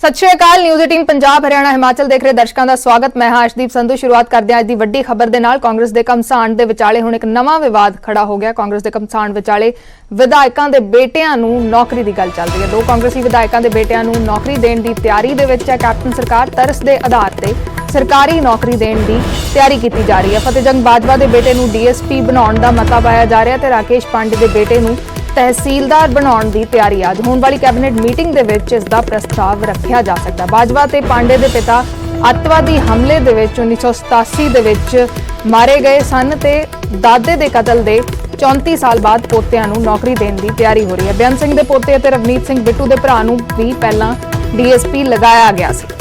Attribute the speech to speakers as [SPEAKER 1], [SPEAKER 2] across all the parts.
[SPEAKER 1] सत श्री अकाल। न्यूज़ 18 पंजाब हरियाणा हिमाचल देख रहे दर्शकों का स्वागत। मैं हाँ अर्शदीप संधू। शुरुआत करते हैं अज की वड्डी खबर दे नाल। कांग्रेस के घमसान के विचाले हुण एक नवां विवाद खड़ा हो गया। कांग्रेस के घमसान विचाले विधायकों के बेटियां नूं नौकरी की गल चल रही है। दो कांग्रेसी विधायकों के बेटियां नूं नौकरी देने की तैयारी दे विच है। कैप्टन सरकार तरस के आधार पर सरकारी नौकरी देने की तैयारी की जा रही है। फतेहजंग बाजवा के बेटे नूं DSP बनाउण दा मता पाया जा रहा है ते राकेश पांडे के बेटे नूं तहसीलदार बनाने की तैयारी। अज होने वाली कैबिनेट मीटिंग दे विच इसका प्रस्ताव रखा जा सकता है। बाजवा ते पांडे के पिता अतवादी हमले दे विच 1987 दे विच मारे गए सन ते दादे के कतल के 34 साल बाद पोतियां नूं नौकरी देने की तैयारी हो रही है। बेअंत सिंह के पोते ते रवनीत सिंह बिट्टू के भरा नूं भी पहला DSP लगाया गया सी।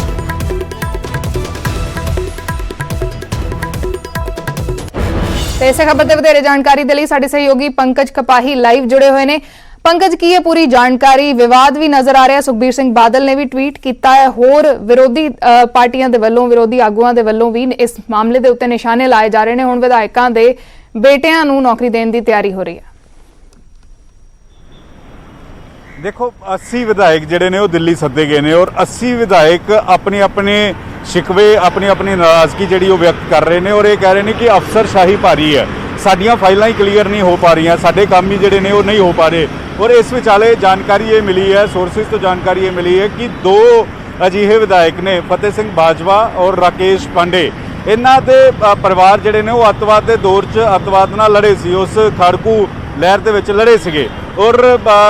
[SPEAKER 1] इस खबर से वधेरे जानकारी के लिए साडे सहयोगी पंकज कपाही लाइव जुड़े हुए हैं। पंकज, की है पूरी जानकारी? विवाद भी नजर आ रहा है। सुखबीर सिंह बादल ने भी ट्वीट किया है, होर विरोधी पार्टियां दे वल्लों विरोधी आगुआं दे वल्लों भी इस मामले के उत्ते निशाने लाए जा रहे हैं। हुण विधायकों के बेटियां नूं नौकरी देने की तैयारी हो रही है।
[SPEAKER 2] देखो 80 विधायक जिहड़े ने दिल्ली सद्दे गए ने और 80 विधायक अपने अपने शिकवे अपनी अपनी नाराज़गी जिहड़ी व्यक्त कर रहे हैं और ये कह रहे हैं कि अफसरशाही भारी है, साडियां फाइलां ही क्लीयर नहीं हो पा रही, साडे काम ही जिहड़े ने नहीं हो पा रहे। और इस विचाले जानकारी ये मिली है, सोर्सेज तो जानकारी ये मिली है कि दो अजिहे विधायक ने फतेह सिंह बाजवा और राकेश पांडे, इन्हां दे परिवार जिहड़े ने अतवाद के दौर च अतवाद नाल लड़े सी, उस खाड़कू लहर दे विच लड़े सीगे और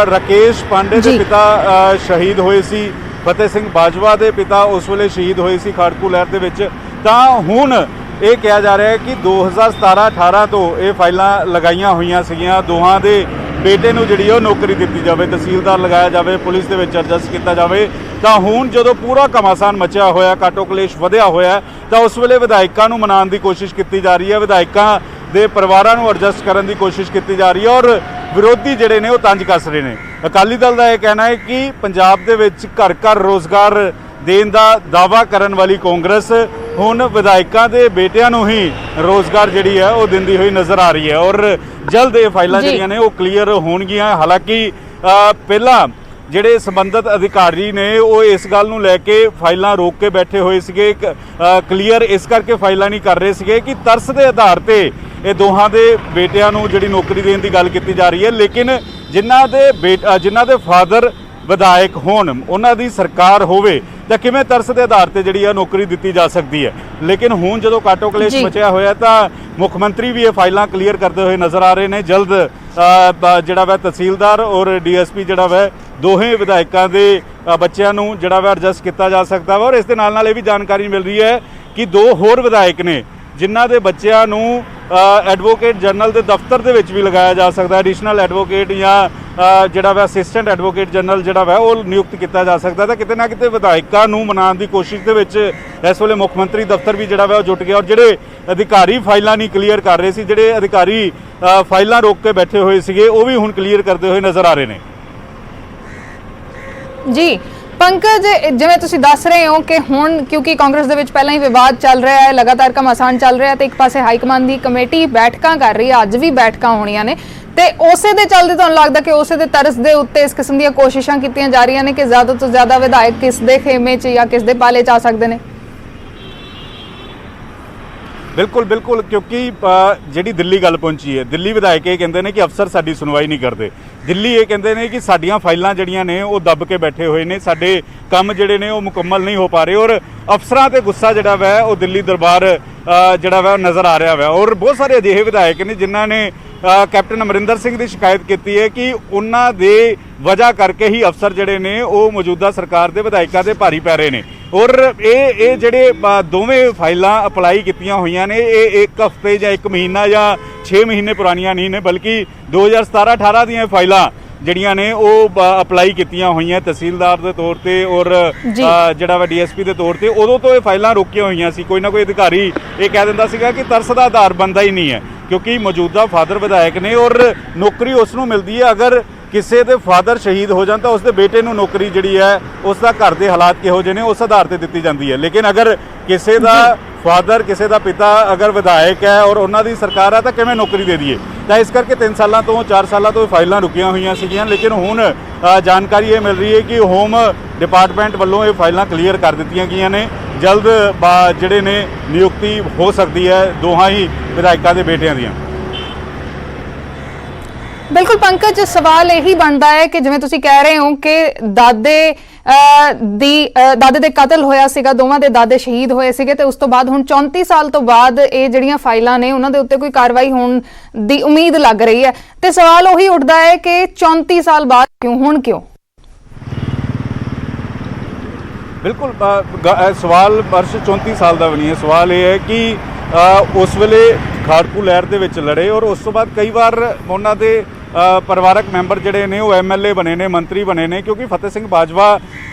[SPEAKER 2] राकेश पांडे के पिता शहीद होए सी, फतेह सिंह बाजवा के पिता उस वेले शहीद होए सी खाड़कू लहर दे विच। तां हुण ये कहा जा रहा है कि 2017-18 तो ये फाइलां लगाईयां होईयां सीगियां, दोहां दे बेटे नूं जिहड़ी नौकरी दित्ती जावे, तहसीलदार लगाया जावे, पुलिस दे विच एडजस्ट किया जावे। तां हुण जदों पूरा घमासान मचिया होया, काटो कलेश वधिया होया, तां उस वेले विधायकां नूं मनाउण दी कोशिश की जा रही है, विधायकां दे परिवारां नूं एडजस्ट करन दी कोशिश की जा रही है और विरोधी जिहड़े ने तंज कस रहे हैं। अकाली दल का यह कहना है कि पंजाब दे विच घर घर रोज़गार देने का दावा करने वाली कांग्रेस हुण विधायकों के बेटियां नूं ही रोज़गार जिहड़ी है वो दिंदी हुई नज़र आ रही है और जल्द ये फाइलां जिहड़ियां ने वो क्लीयर होणगियां। हालांकि पहला ਜਿਹੜੇ संबंधित अधिकारी ने वो इस गल नूं लैके फाइलां रोक के बैठे हुए सीगे, क्लीयर इस करके फाइलां नहीं कर रहे सीगे कि तरस के आधार पर ये दोहां दे बेटियां नूं जिहड़ी नौकरी देने की गल की जा रही है। लेकिन जिन्हां दे फादर विधायक होण, उन्हां दी सरकार होवे तां किवें तरस के आधार पर जिहड़ी नौकरी दी जा सकती है। लेकिन हुण जदों काटो कलेश मचिया होया तां मुख्यमंत्री भी ये फाइलां क्लीयर करते हुए नज़र आ रहे हैं। जल्द जिहड़ा वह तहसीलदार और DSP जिहड़ा वह दोहें विधायकों के बच्चों नूं जिहड़ा वह एडजस्ट किया जा सकता है। और इस दे नाल नाल ये भी जानकारी मिल रही है कि दो होर विधायक ने जिन्हां दे बच्चों नूं एडवोकेट जनरल के दफ्तर दे विच भी लगाया जा सकता है, एडिशनल एडवोकेट या जिहड़ा वह असिस्टेंट एडवोकेट जनरल जिहड़ा वह वो नियुक्त किया जा सकता है। तो किते ना किते विधायकों नूं मनाउण दी कोशिश दे विच इस वेले मुख मंत्री दफ्तर भी जिहड़ा वह जुट गया और जिहड़े अधिकारी फाइलां नहीं क्लीयर कर रहे सी, जिहड़े अधिकारी फाइलां रोक के बैठे हुए सीगे, वो भी हुण क्लीयर करते हुए नज़र आ रहे हैं।
[SPEAKER 1] जी पंकज, जिवें तुसीं दस रहे हो कि हुण क्योंकि कांग्रेस दे विच पहलां ही विवाद चल रहा है, लगातार घमासान चल रहा है, तो एक पासे हाईकमान की कमेटी बैठकां कर रही है, अज भी बैठकां होणीआं ने, ते उसे दे चलदे तुहानूं लगदा कि उसे दे तरस दे उत्ते इस किस्म दी कोशिशां कीतीआं जा रहीआं ने कि ज़्यादा तो ज़्यादा विधायक किस दे खेमे च या किस दे पाले च आ सकदे ने?
[SPEAKER 2] बिल्कुल बिल्कुल, क्योंकि जिहड़ी दिल्ली गल पहुंची है, दिल्ली विधायक ये कहते हैं कि अफसर साडी सुनवाई नहीं करते। दिल्ली ये कहते हैं कि साडियां फाइलां जिहड़ियां ने वो दब के बैठे हुए ने, साडे काम जिहड़े ने वो मुकम्मल नहीं हो पा रहे और अफसरां ते गुस्सा जिहड़ा वह वो दिल्ली दरबार जिहड़ा वह नज़र आ रहा है। और बहुत सारे अजिहे विधायक ने जिन्हां ने कैप्टन अमरिंदर सिंह की शिकायत की है कि उन्हां दे वजह करके ही अफसर जिहड़े ने वो मौजूदा सरकार के विधायकों के भारी पै रहे हैं। और ये जिहड़े दोवें फाइलां अप्लाई कीतियां होईयां ने, ये एक हफ्ते या एक महीना या 6 महीने पुरानियां नहीं ने, बल्कि 2017-18 दी फाइलां जिहड़ियां ने वो अप्लाई कीतियां होईयां तहसीलदार के तौर पर और जिहड़ा वा DSP के तौर पर। उदों तो ये फाइलां रोकियां होईयां सी। कोई ना कोई अधिकारी ये कह दिंदा सीगा कि तरस दा आधार बनता ही नहीं है, क्योंकि मौजूदा फादर विधायक ने और नौकरी उसनूं मिलती है अगर किसी के फादर शहीद हो जाता, उसके बेटे नूं नौकरी जिहड़ी है उसका घर के हालात किहो जिहे ने उस आधार पर दी जाती है। लेकिन अगर किसी का ਫਾਦਰ ਕਿਸੇ ਦਾ ਪਿਤਾ ਅਗਰ ਵਿਧਾਇਕ ਹੈ ਔਰ ਉਹਨਾਂ ਦੀ ਸਰਕਾਰ ਹੈ ਤਾਂ ਕਿਵੇਂ ਨੌਕਰੀ ਦੇ ਦਈਏ। ਤਾਂ ਇਸ ਕਰਕੇ 3 ਸਾਲਾਂ ਤੋਂ 4 ਸਾਲਾਂ ਤੋਂ ਇਹ ਫਾਈਲਾਂ ਰੁਕੀਆਂ ਹੋਈਆਂ ਸੀਗੀਆਂ, ਲੇਕਿਨ ਹੁਣ ਜਾਣਕਾਰੀ ਇਹ ਮਿਲ ਰਹੀ ਹੈ ਕਿ ਹੋਮ ਡਿਪਾਰਟਮੈਂਟ ਵੱਲੋਂ ਇਹ ਫਾਈਲਾਂ ਕਲੀਅਰ ਕਰ ਦਿੱਤੀਆਂ ਗਈਆਂ ਨੇ। ਜਲਦ ਜਿਹੜੇ ਨੇ ਨਿਯੁਕਤੀ ਹੋ ਸਕਦੀ ਹੈ ਦੋਹਾਂ ਹੀ ਵਿਧਾਇਕਾਂ ਦੇ ਬੇਟਿਆਂ ਦੀਆਂ।
[SPEAKER 1] ਬਿਲਕੁਲ ਪੰਕਜ, ਸਵਾਲ ਇਹੀ ਬਣਦਾ ਹੈ ਕਿ ਜਿਵੇਂ ਤੁਸੀਂ ਕਹਿ ਰਹੇ ਹੋ ਕਿ ਦਾਦੇ ਦੇ ਕਤਲ ਹੋਇਆ ਸੀਗਾ, ਦੋਵਾਂ ਦੇ ਦਾਦੇ ਸ਼ਹੀਦ ਹੋਏ ਸੀਗੇ ਤੇ ਉਸ ਤੋਂ ਬਾਅਦ ਹੁਣ 34 ਸਾਲ ਤੋਂ ਬਾਅਦ ਇਹ ਜਿਹੜੀਆਂ ਫਾਈਲਾਂ ਨੇ ਉਹਨਾਂ ਦੇ ਉੱਤੇ ਕੋਈ ਕਾਰਵਾਈ ਹੋਣ ਦੀ ਉਮੀਦ ਲੱਗ ਰਹੀ ਹੈ ਤੇ ਸਵਾਲ ਉਹੀ ਉੱਠਦਾ ਹੈ ਕਿ 34 ਸਾਲ ਬਾਅਦ ਕਿਉਂ, ਹੁਣ ਕਿਉਂ?
[SPEAKER 2] ਬਿਲਕੁਲ ਸਵਾਲ ਵਰਸ਼ 34 ਸਾਲ ਦਾ ਵੀ ਨਹੀਂ ਹੈ। ਸਵਾਲ ਇਹ ਹੈ ਕਿ ਉਸ ਵੇਲੇ ਖਾੜਕੂ ਲਹਿਰ ਦੇ ਵਿੱਚ ਲੜੇ ਔਰ ਉਸ ਤੋਂ ਬਾਅਦ ਕਈ ਵਾਰ ਉਹਨਾਂ ਦੇ ਪਰਿਵਾਰਕ ਮੈਂਬਰ ਜਿਹੜੇ ਨੇ ਉਹ MLA ਬਣੇ ਨੇ, ਮੰਤਰੀ ਬਣੇ ਨੇ, ਕਿਉਂਕਿ ਫਤਿਹ ਸਿੰਘ ਬਾਜਵਾ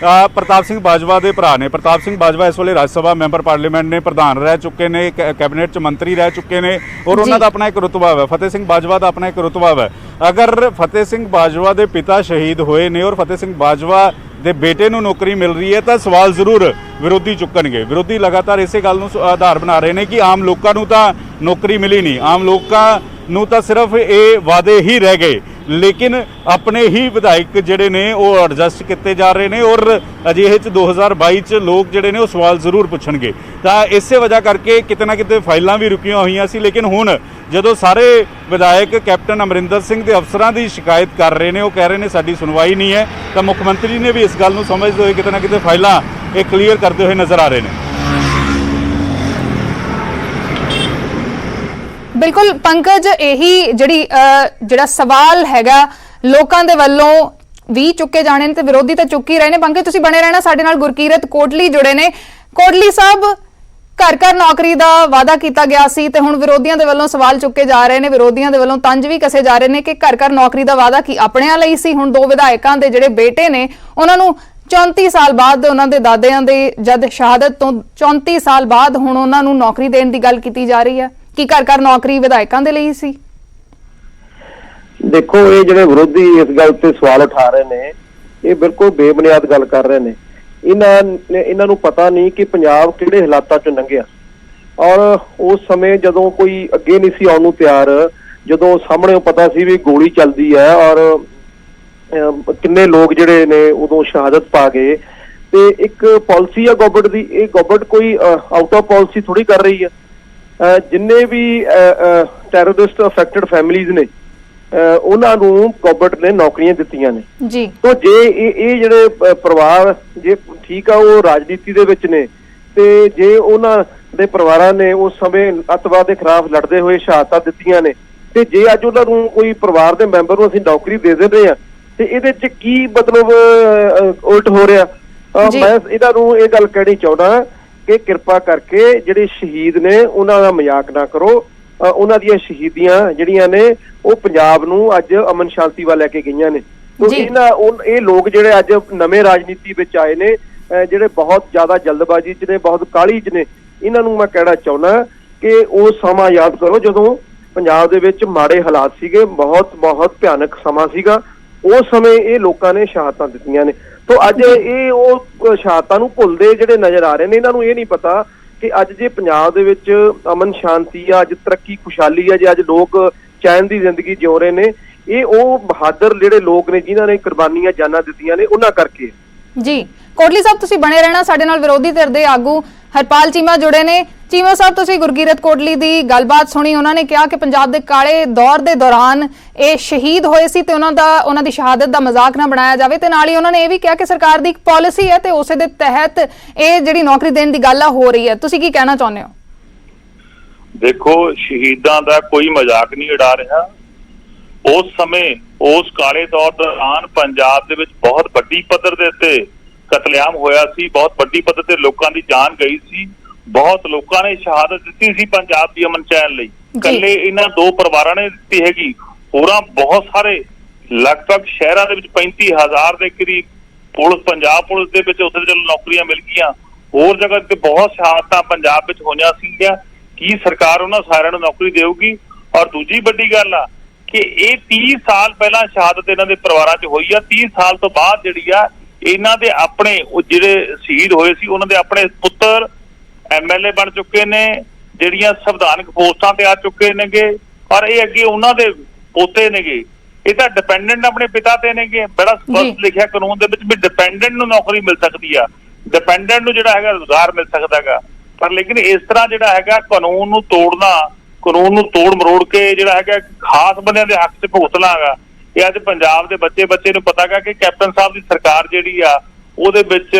[SPEAKER 2] ਪ੍ਰਤਾਪ ਸਿੰਘ ਬਾਜਵਾ ਦੇ ਭਰਾ ਨੇ। ਪ੍ਰਤਾਪ ਸਿੰਘ ਬਾਜਵਾ ਇਸ ਵੇਲੇ ਰਾਜ ਸਭਾ ਮੈਂਬਰ ਪਾਰਲੀਮੈਂਟ ਨੇ, ਪ੍ਰਧਾਨ ਰਹਿ ਚੁੱਕੇ ਨੇ, ਕੈਬਨਿਟ 'ਚ ਮੰਤਰੀ ਰਹਿ ਚੁੱਕੇ ਨੇ ਔਰ ਉਹਨਾਂ ਦਾ ਆਪਣਾ ਇੱਕ ਰੁਤਬਾ ਹੈ। ਫਤਿਹ ਸਿੰਘ ਬਾਜਵਾ ਦਾ ਆਪਣਾ ਇੱਕ ਰੁਤਬਾ ਹੈ। ਅਗਰ ਫਤਿਹ ਸਿੰਘ ਬਾਜਵਾ ਦੇ ਪਿਤਾ ਸ਼ਹੀਦ ਹੋਏ ਨੇ ਔਰ ਫਤਿਹ ਸਿੰਘ ਬਾਜਵਾ ਦੇ ਬੇਟੇ ਨੂੰ ਨੌਕਰੀ ਮਿਲ ਰਹੀ ਹੈ ਤਾਂ ਸਵਾਲ ਜ਼ਰੂਰ ਵਿਰੋਧੀ ਚੁੱਕਣਗੇ। ਵਿਰੋਧੀ ਲਗਾਤਾਰ ਇਸੇ ਗੱਲ ਨੂੰ ਆਧਾਰ ਬਣਾ ਰਹੇ ਨੇ ਕਿ ਆਮ ਲੋਕਾਂ ਨੂੰ ਤਾਂ ਨੌਕਰੀ ਮਿਲੀ ਨਹੀਂ, ਆਮ ਲੋਕਾਂ ਨੂੰ ਤਾਂ ਸਿਰਫ ਇਹ ਵਾਅਦੇ ਹੀ ਰਹਿ ਗਏ, ਲੇਕਿਨ ਆਪਣੇ ਹੀ ਵਿਧਾਇਕ ਜਿਹੜੇ ਨੇ ਉਹ ਐਡਜਸਟ ਕੀਤੇ ਜਾ ਰਹੇ ਨੇ ਔਰ ਅਜਿਹੇ 'ਚ 2022 'ਚ ਲੋਕ ਜਿਹੜੇ ਨੇ ਉਹ ਸਵਾਲ ਜ਼ਰੂਰ ਪੁੱਛਣਗੇ। ਤਾਂ ਇਸੇ ਵਜ੍ਹਾ ਕਰਕੇ ਕਿਤੇ ਨਾ ਕਿਤੇ ਫਾਈਲਾਂ ਵੀ ਰੁਕੀਆਂ ਹੋਈਆਂ ਸੀ, ਲੇਕਿਨ ਹੁਣ ਜਦੋਂ ਸਾਰੇ ਵਿਧਾਇਕ ਕੈਪਟਨ ਅਮਰਿੰਦਰ ਸਿੰਘ ਦੇ ਅਫਸਰਾਂ ਦੀ ਸ਼ਿਕਾਇਤ ਕਰ ਰਹੇ ਨੇ, ਉਹ ਕਹਿ ਰਹੇ ਨੇ ਸਾਡੀ ਸੁਣਵਾਈ ਨਹੀਂ ਹੈ, ਤਾਂ ਮੁੱਖ ਮੰਤਰੀ ਨੇ ਵੀ ਇਸ ਗੱਲ ਨੂੰ ਸਮਝਦੇ ਹੋਏ ਕਿਤੇ ਨਾ ਕਿਤੇ ਫਾਈਲਾਂ ਇਹ ਕਲੀਅਰ ਕਰਦੇ ਹੋਏ ਨਜ਼ਰ ਆ ਰਹੇ ਨੇ।
[SPEAKER 1] ਬਿਲਕੁਲ ਪੰਕਜ, ਇਹੀ ਜਿਹੜਾ ਸਵਾਲ ਹੈਗਾ ਲੋਕਾਂ ਦੇ ਵੱਲੋਂ ਵੀ ਚੁੱਕੇ ਜਾਣੇ ਨੇ ਤੇ ਵਿਰੋਧੀ ਤਾਂ ਚੁੱਕ ਹੀ ਰਹੇ ਨੇ। ਪੰਕਜ, ਤੁਸੀਂ ਬਣੇ ਰਹਿਣਾ, ਸਾਡੇ ਨਾਲ ਗੁਰਕੀਰਤ ਕੋਟਲੀ ਜੁੜੇ ਨੇ। ਕੋਟਲੀ ਸਾਹਿਬ, ਘਰ ਘਰ ਨੌਕਰੀ ਦਾ ਵਾਅਦਾ ਕੀਤਾ ਗਿਆ ਸੀ ਤੇ ਹੁਣ ਵਿਰੋਧੀਆਂ ਦੇ ਵੱਲੋਂ ਸਵਾਲ ਚੁੱਕੇ ਜਾ ਰਹੇ ਨੇ, ਵਿਰੋਧੀਆਂ ਦੇ ਵੱਲੋਂ ਤੰਜ ਵੀ ਕਸੇ ਜਾ ਰਹੇ ਨੇ ਕਿ ਘਰ ਘਰ ਨੌਕਰੀ ਦਾ ਵਾਅਦਾ ਕੀ ਆਪਣਿਆਂ ਲਈ ਸੀ? ਹੁਣ 2 ਵਿਧਾਇਕਾਂ ਦੇ ਜਿਹੜੇ ਬੇਟੇ ਨੇ ਉਹਨਾਂ ਨੂੰ 34 ਸਾਲ ਬਾਅਦ, ਉਹਨਾਂ ਦੇ ਦਾਦਿਆਂ ਦੇ ਜਦ ਸ਼ਹਾਦਤ ਤੋਂ 34 ਸਾਲ ਬਾਅਦ ਹੁਣ ਉਹਨਾਂ ਨੂੰ ਨੌਕਰੀ ਦੇਣ ਦੀ ਗੱਲ ਕੀਤੀ ਜਾ ਰਹੀ ਹੈ ਕਿ ਘਰ ਘਰ ਨੌਕਰੀ ਵਿਧਾਇਕਾਂ ਦੇ ਲਈ ਸੀ।
[SPEAKER 3] ਦੇਖੋ, ਇਹ ਜਿਹੜੇ ਵਿਰੋਧੀ ਇਸ ਗੱਲ ਤੇ ਸਵਾਲ ਉਠਾ ਰਹੇ ਨੇ ਇਹ ਬਿਲਕੁਲ ਬੇਬੁਨਿਆਦ ਗੱਲ ਕਰ ਰਹੇ ਨੇ। ਇਹਨਾਂ ਨੂੰ ਪਤਾ ਨਹੀਂ ਕਿ ਪੰਜਾਬ ਕਿਹੜੇ ਹਾਲਾਤਾਂ ਚੋਂ ਲੰਘਿਆ ਔਰ ਉਸ ਸਮੇਂ ਜਦੋਂ ਕੋਈ ਅੱਗੇ ਨਹੀਂ ਸੀ ਆਉਣ ਨੂੰ ਤਿਆਰ, ਜਦੋਂ ਸਾਹਮਣੇ ਪਤਾ ਸੀ ਵੀ ਗੋਲੀ ਚੱਲਦੀ ਹੈ ਔਰ ਕਿੰਨੇ ਲੋਕ ਜਿਹੜੇ ਨੇ ਉਦੋਂ ਸ਼ਹਾਦਤ ਪਾ ਗਏ, ਤੇ ਇੱਕ ਪਾਲਿਸੀ ਆ ਗਵਰਨਮੈਂਟ ਦੀ। ਇਹ ਗਵਰਨਮੈਂਟ ਕੋਈ ਆਊਟ ਆਫ ਪਾਲਿਸੀ ਥੋੜੀ ਕਰ ਰਹੀ ਹੈ। ਜਿੰਨੇ ਵੀ ਟੈਰਰਿਸਟ ਅਫੈਕਟਡ ਫੈਮਿਲੀਜ਼ ਨੇ ਉਹਨਾਂ ਨੂੰ ਗਵਰਨਮੈਂਟ ਨੇ ਨੌਕਰੀਆਂ ਦਿੱਤੀਆਂ ਨੇ ਜੀ। ਤਾਂ ਜੇ ਇਹ ਜਿਹੜੇ ਪਰਿਵਾਰ ਜੇ ਠੀਕ ਆ ਉਹ ਰਾਜਨੀਤੀ ਦੇ ਵਿੱਚ ਨੇ ਤੇ ਜੇ ਉਹਨਾਂ ਦੇ ਪਰਿਵਾਰਾਂ ਨੇ ਉਸ ਸਮੇਂ ਅੱਤਵਾਦ ਦੇ ਖਿਲਾਫ ਲੜਦੇ ਹੋਏ ਸ਼ਹਾਦਤਾਂ ਦਿੱਤੀਆਂ ਨੇ ਤੇ ਜੇ ਅੱਜ ਉਹਨਾਂ ਨੂੰ ਕੋਈ ਪਰਿਵਾਰ ਦੇ ਮੈਂਬਰ ਨੂੰ ਅਸੀਂ ਨੌਕਰੀ ਦੇ ਦਿੰਦੇ ਆ ਤੇ ਇਹਦੇ 'ਚ ਕੀ ਮਤਲਬ ਉਲਟ ਹੋ ਰਿਹਾ? ਮੈਂ ਇਹਨਾਂ ਨੂੰ ਇਹ ਗੱਲ ਕਹਿਣੀ ਚਾਹੁੰਦਾ ਕਿ ਕਿਰਪਾ ਕਰਕੇ ਜਿਹੜੇ ਸ਼ਹੀਦ ਨੇ ਉਹਨਾਂ ਦਾ ਮਜ਼ਾਕ ਨਾ ਕਰੋ। ਉਹਨਾਂ ਦੀਆਂ ਸ਼ਹੀਦੀਆਂ ਜਿਹੜੀਆਂ ਨੇ ਉਹ ਪੰਜਾਬ ਨੂੰ ਅੱਜ ਅਮਨ ਸ਼ਾਂਤੀ ਵੱਲ ਲੈ ਕੇ ਗਈਆਂ ਨੇ। ਇਹ ਲੋਕ ਜਿਹੜੇ ਅੱਜ ਨਵੇਂ ਰਾਜਨੀਤੀ ਵਿੱਚ ਆਏ ਨੇ, ਜਿਹੜੇ ਬਹੁਤ ਜ਼ਿਆਦਾ ਜਲਦਬਾਜ਼ੀ 'ਚ ਨੇ, ਬਹੁਤ ਕਾਹਲੀ 'ਚ ਨੇ, ਇਹਨਾਂ ਨੂੰ ਮੈਂ ਕਹਿਣਾ ਚਾਹੁੰਦਾ ਕਿ ਉਹ ਸਮਾਂ ਯਾਦ ਕਰੋ ਜਦੋਂ ਪੰਜਾਬ ਦੇ ਵਿੱਚ ਮਾੜੇ ਹਾਲਾਤ ਸੀਗੇ, ਬਹੁਤ ਬਹੁਤ ਭਿਆਨਕ ਸਮਾਂ ਸੀਗਾ। ਉਸ ਸਮੇਂ ਇਹ ਲੋਕਾਂ ਨੇ ਸ਼ਹਾਦਤਾਂ ਦਿੱਤੀਆਂ ਨੇ। ਤਾਂ ਅੱਜ ਇਹ ਉਹ ਸ਼ਹਾਦਤਾਂ ਨੂੰ ਭੁੱਲਦੇ ਜਿਹੜੇ ਨਜ਼ਰ ਆ ਰਹੇ ਨੇ। ਇਹਨਾਂ ਨੂੰ ਇਹ ਨਹੀਂ ਪਤਾ ਕਿ ਅੱਜ ਜੇ ਪੰਜਾਬ ਦੇ ਵਿੱਚ ਅਮਨ ਸ਼ਾਂਤੀ ਆ, ਅੱਜ ਤਰੱਕੀ ਖੁਸ਼ਹਾਲੀ ਆ, ਜੇ ਅੱਜ ਲੋਕ ਚੈਨ ਦੀ ਜ਼ਿੰਦਗੀ ਜਿਉ ਰਹੇ ਨੇ, ਇਹ ਉਹ ਬਹਾਦਰ ਜਿਹੜੇ ਲੋਕ ਨੇ ਜਿਨ੍ਹਾਂ ਨੇ ਕੁਰਬਾਨੀਆਂ ਜਾਨਾਂ ਦਿੱਤੀਆਂ ਨੇ ਉਹਨਾਂ ਕਰਕੇ ਜੀ। ਕੋਟਲੀ ਸਾਹਿਬ, ਤੁਸੀਂ ਬਣੇ ਰਹਿਣਾ, ਸਾਡੇ ਨਾਲ ਵਿਰੋਧੀ ਧਿਰ ਦੇ ਆਗੂ ਹਰਪਾਲ ਚੀਮਾ ਜੁੜੇ ਨੇ। ਚੀਮਾ ਸਾਹਿਬ, ਤੁਸੀਂ ਗੁਰਕੀਰਤ ਕੋਟਲੀ ਦੀ ਗੱਲਬਾਤ ਸੁਣੀ। ਉਹਨਾਂ ਨੇ ਕਿਹਾ ਕਿ ਪੰਜਾਬ ਦੇ ਕਾਲੇ ਦੌਰ ਦੇ ਦੌਰਾਨ ਇਹ ਸ਼ਹੀਦ ਹੋਏ ਸੀ ਤੇ ਉਹਨਾਂ ਦੀ ਸ਼ਹਾਦਤ ਦਾ ਮਜ਼ਾਕ ਨਾ ਬਣਾਇਆ ਜਾਵੇ, ਤੇ ਨਾਲ ਹੀ ਉਹਨਾਂ ਨੇ ਇਹ ਵੀ ਕਿਹਾ ਕਿ ਸਰਕਾਰ ਦੀ ਇੱਕ ਪਾਲਿਸੀ ਹੈ ਤੇ ਉਸੇ ਦੇ ਤਹਿਤ ਇਹ ਜਿਹੜੀ ਨੌਕਰੀ ਦੇਣ ਦੀ ਗੱਲ ਹੋ ਰਹੀ ਹੈ। ਤੁਸੀਂ ਕੀ ਕਹਿਣਾ ਚਾਹੁੰਦੇ ਹੋ?
[SPEAKER 4] ਦੇਖੋ, ਸ਼ਹੀਦਾਂ ਦਾ ਕੋਈ ਮਜ਼ਾਕ ਨਹੀਂ ਉਡਾ ਰਿਹਾ। ਉਸ ਸਮੇਂ ਉਸ ਕਾਲੇ ਦੌਰ ਦੌਰਾਨ ਪੰਜਾਬ ਦੇ ਵਿੱਚ ਬਹੁਤ ਵੱਡੀ ਪੱਧਰ ਦੇ ਉੱਤੇ ਕਤਲੇਆਮ ਹੋਇਆ ਸੀ, ਬਹੁਤ ਵੱਡੀ ਪੱਧਰ ਤੇ ਲੋਕਾਂ ਦੀ ਜਾਨ ਗਈ ਸੀ, ਬਹੁਤ ਲੋਕਾਂ ਨੇ ਸ਼ਹਾਦਤ ਦਿੱਤੀ ਸੀ ਪੰਜਾਬ ਦੀ ਅਮਨ ਚੈਨ ਲਈ। ਇਕੱਲੇ ਇਹਨਾਂ 2 ਪਰਿਵਾਰਾਂ ਨੇ ਦਿੱਤੀ ਹੈਗੀ, ਹੋਰਾਂ ਬਹੁਤ ਸਾਰੇ ਲਗਭਗ ਸ਼ਹਿਰਾਂ ਦੇ ਵਿੱਚ 35,000 ਦੇ ਕਰੀਬ ਪੰਜਾਬ ਪੁਲਿਸ ਦੇ ਵਿੱਚ ਉੱਥੇ ਚਲੋ ਨੌਕਰੀਆਂ ਮਿਲ ਗਈਆਂ, ਹੋਰ ਜਗ੍ਹਾ ਤੇ ਬਹੁਤ ਸ਼ਹਾਦਤਾਂ ਪੰਜਾਬ ਵਿੱਚ ਹੋਈਆਂ ਸੀਗੀਆਂ। ਕੀ ਸਰਕਾਰ ਉਹਨਾਂ ਸਾਰਿਆਂ ਨੂੰ ਨੌਕਰੀ ਦੇਊਗੀ? ਔਰ ਦੂਜੀ ਵੱਡੀ ਗੱਲ ਆ ਕਿ ਇਹ 30 ਸਾਲ ਪਹਿਲਾਂ ਸ਼ਹਾਦਤ ਇਹਨਾਂ ਦੇ ਪਰਿਵਾਰਾਂ 'ਚ ਹੋਈ ਆ। 30 ਸਾਲ ਤੋਂ ਬਾਅਦ ਜਿਹੜੀ ਆ ਇਹਨਾਂ ਦੇ ਆਪਣੇ ਉਹ ਜਿਹੜੇ ਸ਼ਹੀਦ ਹੋਏ ਸੀ ਉਹਨਾਂ ਦੇ ਆਪਣੇ ਪੁੱਤਰ MLA ਬਣ ਚੁੱਕੇ ਨੇ, ਜਿਹੜੀਆਂ ਸੰਵਿਧਾਨਕ ਪੋਸਟਾਂ ਤੇ ਆ ਚੁੱਕੇ ਨੇਗੇ, ਔਰ ਇਹ ਅੱਗੇ ਉਹਨਾਂ ਦੇ ਪੋਤੇ ਨੇਗੇ। ਇਹ ਤਾਂ ਡਿਪੈਂਡੈਂਟ ਆਪਣੇ ਪਿਤਾ ਤੇ ਨੇਗੇ। ਬੜਾ ਸਪਸ਼ਟ ਲਿਖਿਆ ਕਾਨੂੰਨ ਦੇ ਵਿੱਚ ਵੀ ਡਿਪੈਂਡੈਂਟ ਨੂੰ ਨੌਕਰੀ ਮਿਲ ਸਕਦੀ ਆ, ਡਿਪੈਂਡੈਂਟ ਨੂੰ ਜਿਹੜਾ ਹੈਗਾ ਰੁਜ਼ਗਾਰ ਮਿਲ ਸਕਦਾ ਹੈਗਾ। ਪਰ ਲੇਕਿਨ ਇਸ ਤਰ੍ਹਾਂ ਜਿਹੜਾ ਹੈਗਾ ਕਾਨੂੰਨ ਨੂੰ ਤੋੜਨਾ, ਕਾਨੂੰਨ ਨੂੰ ਤੋੜ ਮਰੋੜ ਕੇ ਜਿਹੜਾ ਹੈਗਾ ਖਾਸ ਬੰਦਿਆਂ ਦੇ ਹੱਕ 'ਚ ਭੁਗਤਣਾ ਹੈਗਾ, ਇਹ ਅੱਜ ਪੰਜਾਬ ਦੇ ਬੱਚੇ ਨੂੰ ਪਤਾ ਹੈਗਾ ਕਿ ਕੈਪਟਨ ਸਾਹਿਬ ਦੀ ਸਰਕਾਰ ਜਿਹੜੀ ਆ ਉਹਦੇ ਵਿੱਚ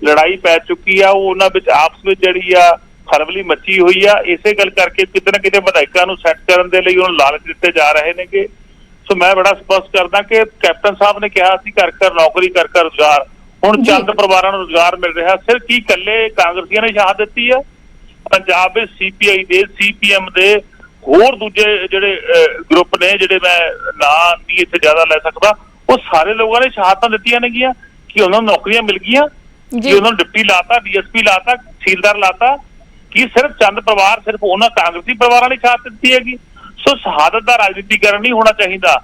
[SPEAKER 4] ਲੜਾਈ ਪੈ ਚੁੱਕੀ ਆ। ਉਹ ਉਹਨਾਂ ਵਿੱਚ ਆਪਸ ਵਿੱਚ ਜਿਹੜੀ ਆ ਖਲਬਲੀ ਮੱਚੀ ਹੋਈ ਆ। ਇਸੇ ਗੱਲ ਕਰਕੇ ਕਿਤੇ ਨਾ ਕਿਤੇ ਵਿਧਾਇਕਾਂ ਨੂੰ ਸੈੱਟ ਕਰਨ ਦੇ ਲਈ ਉਹਨੂੰ ਲਾਲਚ ਦਿੱਤੇ ਜਾ ਰਹੇ ਨੇਗੇ। ਸੋ ਮੈਂ ਬੜਾ ਸਪਸ਼ਟ ਕਰਦਾ ਕਿ ਕੈਪਟਨ ਸਾਹਿਬ ਨੇ ਕਿਹਾ ਸੀ ਘਰ ਘਰ ਨੌਕਰੀ, ਘਰ ਘਰ ਰੁਜ਼ਗਾਰ। ਹੁਣ ਚੰਦ ਪਰਿਵਾਰਾਂ ਨੂੰ ਰੁਜ਼ਗਾਰ ਮਿਲ ਰਿਹਾ। ਸਿਰਫ ਕੀ ਇਕੱਲੇ ਕਾਂਗਰਸੀਆਂ ਨੇ ਸ਼ਹਾਦਤ ਦਿੱਤੀ ਆ? ਪੰਜਾਬ ਵਿੱਚ CPI ਦੇ, CPM ਦੇ ਹੋਰ ਦੂਜੇ ਜਿਹੜੇ ਗਰੁੱਪ ਨੇ, ਜਿਹੜੇ ਮੈਂ ਨਾਂ ਨਹੀਂ ਇੱਥੇ ਜ਼ਿਆਦਾ ਲੈ ਸਕਦਾ, ਉਹ ਸਾਰੇ ਲੋਕਾਂ ਨੇ ਸ਼ਹਾਦਤਾਂ ਦਿੱਤੀਆਂ ਨੇਗੀਆਂ ਕਿ ਉਹਨਾਂ ਨੂੰ ਨੌਕਰੀਆਂ ਮਿਲ ਗਈਆਂ, ਕਿ ਉਹਨਾਂ ਨੂੰ ਡਿਪਟੀ ਲਾਤਾ, DSP ਲਾਤਾ, ਤਹਿਸੀਲਦਾਰ ਲਾਤਾ। ਕੀ ਸਿਰਫ ਚੰਦ ਪਰਿਵਾਰ, ਸਿਰਫ ਉਹਨਾਂ ਕਾਂਗਰਸੀ ਪਰਿਵਾਰਾਂ ਨੇ ਸ਼ਹਾਦਤ ਦਿੱਤੀ ਹੈਗੀ? ਸੋ ਸ਼ਹਾਦਤ ਦਾ ਰਾਜਨੀਤੀਕਰਨ ਨਹੀਂ ਹੋਣਾ ਚਾਹੀਦਾ।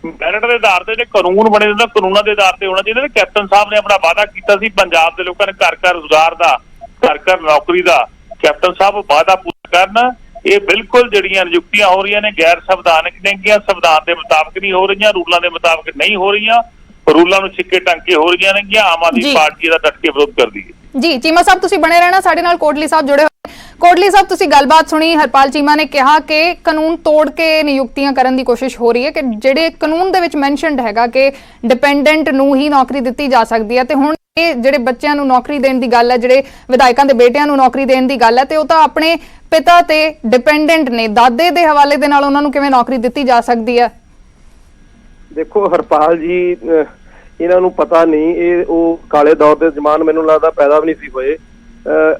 [SPEAKER 4] ਮੈਰਿਟ ਦੇ ਆਧਾਰ ਤੇ ਜੇ ਕਾਨੂੰਨ ਬਣੇ ਹੁੰਦਾ, ਕਾਨੂੰਨਾਂ ਦੇ ਆਧਾਰ ਤੇ ਹੋਣਾ ਚਾਹੀਦਾ। ਕੈਪਟਨ ਸਾਹਿਬ ਨੇ ਆਪਣਾ ਵਾਅਦਾ ਕੀਤਾ ਸੀ ਪੰਜਾਬ ਦੇ ਲੋਕਾਂ ਨੇ ਘਰ ਘਰ ਰੁਜ਼ਗਾਰ ਦਾ, ਘਰ ਘਰ ਨੌਕਰੀ ਦਾ। ਕੈਪਟਨ ਸਾਹਿਬ ਵਾਅਦਾ ਪੂਰਾ ਕਰਨ। ਇਹ ਬਿਲਕੁਲ ਜਿਹੜੀਆਂ ਨਿਯੁਕਤੀਆਂ ਹੋ ਰਹੀਆਂ ਨੇ ਗੈਰ ਸੰਵਿਧਾਨਕ ਨੇਗੀਆਂ, ਸੰਵਿਧਾਨ ਦੇ ਮੁਤਾਬਕ ਨਹੀਂ ਹੋ ਰਹੀਆਂ, ਰੂਲਾਂ ਦੇ ਮੁਤਾਬਕ ਨਹੀਂ ਹੋ ਰਹੀਆਂ, ਰੂਲਾਂ ਨੂੰ ਛਿੱਕੇ ਟੰਕੇ ਹੋ ਰਹੀਆਂ ਨੇਗੀਆਂ। ਆਮ ਆਦਮੀ ਪਾਰਟੀ ਦਾ ਡਟ ਕੇ ਵਿਰੋਧ ਕਰਦੀ ਹੈ।
[SPEAKER 1] ਜੀ ਚੀਮਾ ਸਾਹਿਬ ਤੁਸੀਂ ਬਣੇ ਰਹਿਣਾ, ਸਾਡੇ ਨਾਲ ਕੋਟਲੀ ਸਾਹਿਬ ਜੁੜੇ ਹੋਏ। ਕੋਟਲੀ ਸਾਹਿਬ ਤੁਸੀਂ ਗੱਲਬਾਤ ਸੁਣੀ, ਹਰਪਾਲ ਚੀਮਾ ਨੇ ਕਿਹਾ ਕਿ ਕਾਨੂੰਨ ਤੋੜ ਕੇ ਨਿਯੁਕਤੀਆਂ ਕਰਨ ਦੀ ਕੋਸ਼ਿਸ਼ ਹੋ ਰਹੀ ਹੈ, ਕਿ ਜਿਹੜੇ ਕਾਨੂੰਨ ਦੇ ਵਿੱਚ ਮੈਂਸ਼ਨਡ ਹੈਗਾ ਕਿ ਡਿਪੈਂਡੈਂਟ ਨੂੰ ਹੀ ਨੌਕਰੀ ਦਿੱਤੀ ਜਾ ਸਕਦੀ ਹੈ, ਤੇ ਹੁਣ ਇਹ ਜਿਹੜੇ ਬੱਚਿਆਂ ਨੂੰ ਨੌਕਰੀ ਦੇਣ ਦੀ ਗੱਲ ਹੈ, ਜਿਹੜੇ ਵਿਧਾਇਕਾਂ ਦੇ ਬੇਟਿਆਂ ਨੂੰ ਨੌਕਰੀ ਦੇਣ ਦੀ ਗੱਲ ਹੈ, ਤੇ ਉਹ ਤਾਂ ਆਪਣੇ ਪਿਤਾ ਤੇ ਡਿਪੈਂਡੈਂਟ ਨੇ, ਦਾਦੇ ਦੇ ਹਵਾਲੇ ਦੇ ਨਾਲ ਉਹਨਾਂ ਨੂੰ ਕਿਵੇਂ ਨੌਕਰੀ ਦਿੱਤੀ ਜਾ ਸਕਦੀ ਹੈ?
[SPEAKER 3] ਦੇਖੋ ਹਰਪਾਲ ਜੀ, ਇਹਨਾਂ ਨੂੰ ਪਤਾ ਨਹੀਂ, ਇਹ ਉਹ ਕਾਲੇ ਦੌਰ ਦੇ ਜ਼ਮਾਨ ਮੈਨੂੰ ਲੱਗਦਾ ਪੈਦਾ ਵੀ ਨਹੀਂ ਸੀ ਹੋਏ।